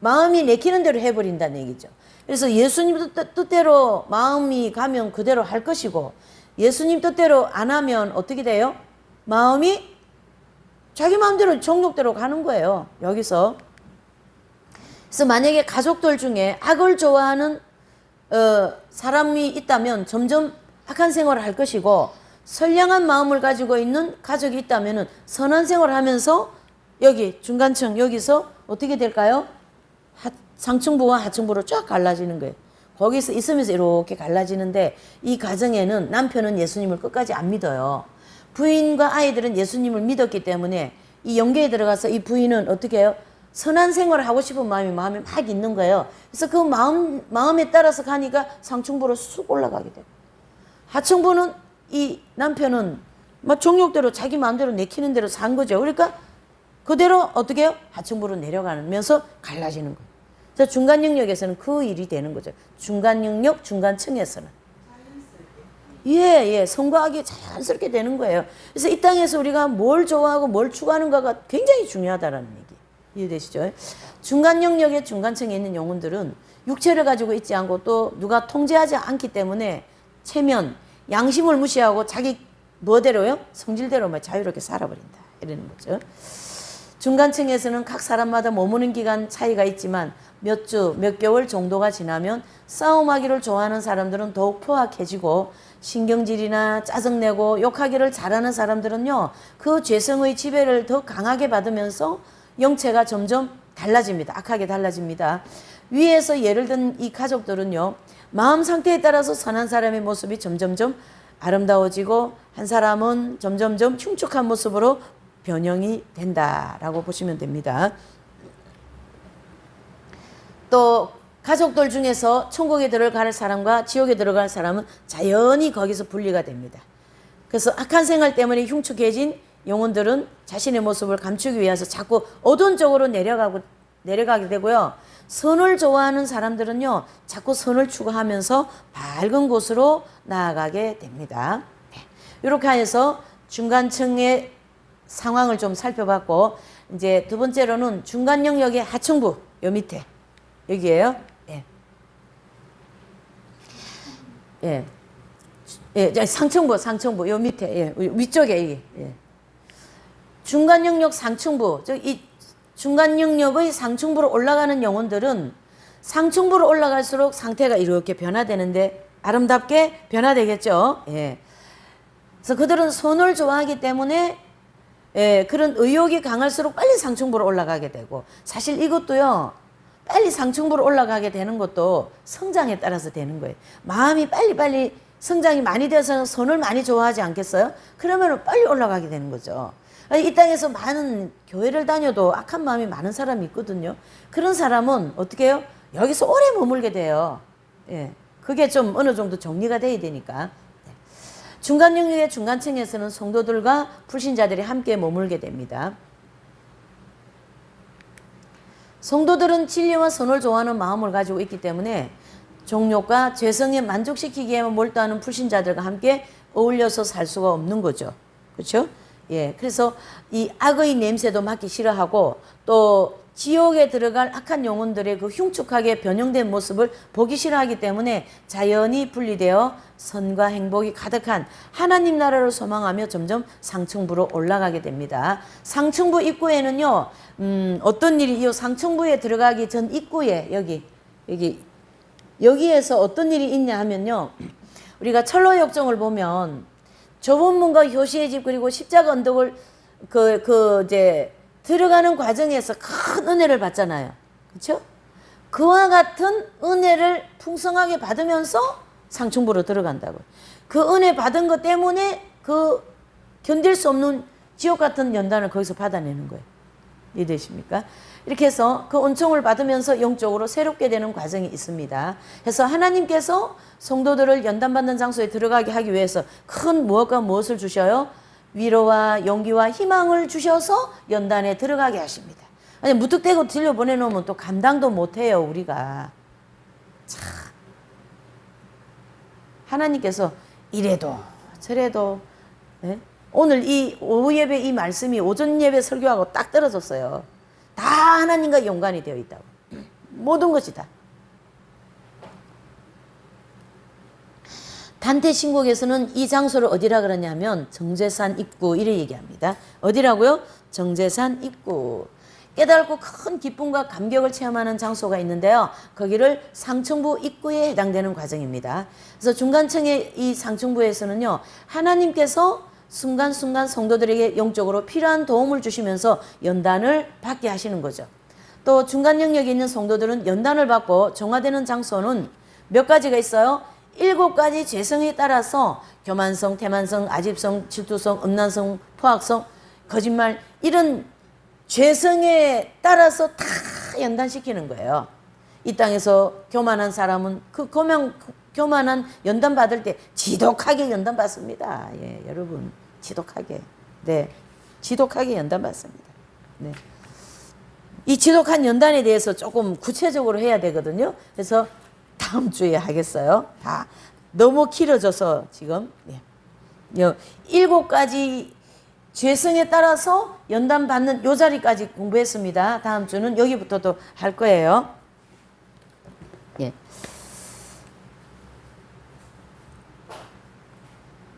마음이 내키는 대로 해버린다는 얘기죠. 그래서 예수님 뜻대로 마음이 가면 그대로 할 것이고 예수님 뜻대로 안 하면 어떻게 돼요? 마음이 자기 마음대로 정욕대로 가는 거예요. 여기서. 그래서 만약에 가족들 중에 악을 좋아하는 사람이 있다면 점점 악한 생활을 할 것이고 선량한 마음을 가지고 있는 가족이 있다면 선한 생활을 하면서 여기 중간층 여기서 어떻게 될까요? 상층부와 하층부로 쫙 갈라지는 거예요. 거기서 있으면서 이렇게 갈라지는데 이 가정에는 남편은 예수님을 끝까지 안 믿어요. 부인과 아이들은 예수님을 믿었기 때문에 이 영계에 들어가서 이 부인은 어떻게 해요? 선한 생활을 하고 싶은 마음이 마음에 막 있는 거예요. 그래서 그 마음에 따라서 가니까 상층부로 쑥 올라가게 돼요. 하층부는 이 남편은 막 정욕대로 자기 마음대로 내키는 대로 산 거죠. 그러니까 그대로 어떻게 해요? 하층부로 내려가면서 갈라지는 거예요. 그래서 중간 영역에서는 그 일이 되는 거죠. 중간 영역, 중간층에서는. 예, 선과 악이 자연스럽게 되는 거예요. 그래서 이 땅에서 우리가 뭘 좋아하고 뭘 추구하는가가 굉장히 중요하다라는 얘기. 이해되시죠? 중간 영역의 중간층에 있는 영혼들은 육체를 가지고 있지 않고 또 누가 통제하지 않기 때문에 체면, 양심을 무시하고 자기 뭐대로요? 성질대로만 자유롭게 살아버린다. 이러는 거죠. 중간층에서는 각 사람마다 머무는 기간 차이가 있지만 몇 주, 몇 개월 정도가 지나면 싸움하기를 좋아하는 사람들은 더욱 포악해지고 신경질이나 짜증내고 욕하기를 잘하는 사람들은요. 그 죄성의 지배를 더 강하게 받으면서 영체가 점점 달라집니다. 악하게 달라집니다. 위에서 예를 든 이 가족들은요. 마음 상태에 따라서 선한 사람의 모습이 점점점 아름다워지고 한 사람은 점점점 흉측한 모습으로 변형이 된다라고 보시면 됩니다. 또 가족들 중에서 천국에 들어갈 사람과 지옥에 들어갈 사람은 자연히 거기서 분리가 됩니다. 그래서 악한 생활 때문에 흉측해진 영혼들은 자신의 모습을 감추기 위해서 자꾸 어두운 쪽으로 내려가게 되고요. 선을 좋아하는 사람들은요. 자꾸 선을 추구하면서 밝은 곳으로 나아가게 됩니다. 이렇게 해서 중간층의 상황을 좀 살펴봤고 이제 두 번째로는 중간 영역의 하층부 요 밑에 여기에요. 상층부 요 밑에 위쪽에 이게 중간 영역 상층부 이 중간 영역의 상층부로 올라가는 영혼들은 상층부로 올라갈수록 상태가 이렇게 변화되는데 아름답게 변화되겠죠. 그래서 그들은 선을 좋아하기 때문에 그런 의욕이 강할수록 빨리 상층부로 올라가게 되고 사실 이것도요. 빨리 상층부로 올라가게 되는 것도 성장에 따라서 되는 거예요. 마음이 빨리빨리 성장이 많이 돼서 선을 많이 좋아하지 않겠어요? 그러면 빨리 올라가게 되는 거죠. 이 땅에서 많은 교회를 다녀도 악한 마음이 많은 사람이 있거든요. 그런 사람은 어떻게 해요? 여기서 오래 머물게 돼요. 그게 좀 어느 정도 정리가 돼야 되니까. 중간 영역의 중간층에서는 성도들과 불신자들이 함께 머물게 됩니다. 성도들은 진리와 선을 좋아하는 마음을 가지고 있기 때문에 정욕과 죄성에 만족시키기에만 몰두하는 불신자들과 함께 어울려서 살 수가 없는 거죠. 그렇죠? 그래서 이 악의 냄새도 맡기 싫어하고 또 지옥에 들어갈 악한 영혼들의 그 흉측하게 변형된 모습을 보기 싫어하기 때문에 자연히 분리되어 선과 행복이 가득한 하나님 나라를 소망하며 점점 상층부로 올라가게 됩니다. 상층부 입구에는요, 어떤 일이 이 상층부에 들어가기 전 입구에 여기에서 어떤 일이 있냐 하면요, 우리가 철로 역정을 보면 좁은 문과 효시의 집 그리고 십자가 언덕을 이제 들어가는 과정에서 큰 은혜를 받잖아요. 그렇죠? 그와 같은 은혜를 풍성하게 받으면서 상층부로 들어간다고. 그 은혜 받은 것 때문에 그 견딜 수 없는 지옥 같은 연단을 거기서 받아내는 거예요. 이해되십니까? 이렇게 해서 그 은총을 받으면서 영적으로 새롭게 되는 과정이 있습니다. 그래서 하나님께서 성도들을 연단받는 장소에 들어가게 하기 위해서 큰 무엇과 무엇을 주셔요? 위로와 용기와 희망을 주셔서 연단에 들어가게 하십니다. 아니 무턱대고 들려보내놓으면 또 감당도 못해요 우리가. 참 하나님께서 이래도 저래도 네? 오늘 이 오후 예배 이 말씀이 오전 예배 설교하고 딱 떨어졌어요. 다 하나님과 연관이 되어 있다고. 모든 것이 다. 단테 신곡에서는 이 장소를 어디라 그러냐면 정제산 입구 이래 얘기합니다. 어디라고요? 정제산 입구. 깨달고 큰 기쁨과 감격을 체험하는 장소가 있는데요. 거기를 상층부 입구에 해당되는 과정입니다. 그래서 중간층의 이 상층부에서는요. 하나님께서 순간순간 성도들에게 영적으로 필요한 도움을 주시면서 연단을 받게 하시는 거죠. 또 중간 영역에 있는 성도들은 연단을 받고 정화되는 장소는 몇 가지가 있어요. 7가지 죄성에 따라서 교만성, 태만성, 아집성, 질투성, 음란성, 포악성, 거짓말 이런 죄성에 따라서 다 연단시키는 거예요. 이 땅에서 교만한 사람은 그 교만한 연단 받을 때 지독하게 연단 받습니다. 예, 여러분 지독하게, 네, 지독하게 연단 받습니다. 네, 이 지독한 연단에 대해서 조금 구체적으로 해야 되거든요. 그래서 다음 주에 하겠어요. 다 너무 길어져서 지금 7가지 죄성에 따라서 연단 받는 요 자리까지 공부했습니다. 다음 주는 여기부터도 할 거예요. 예.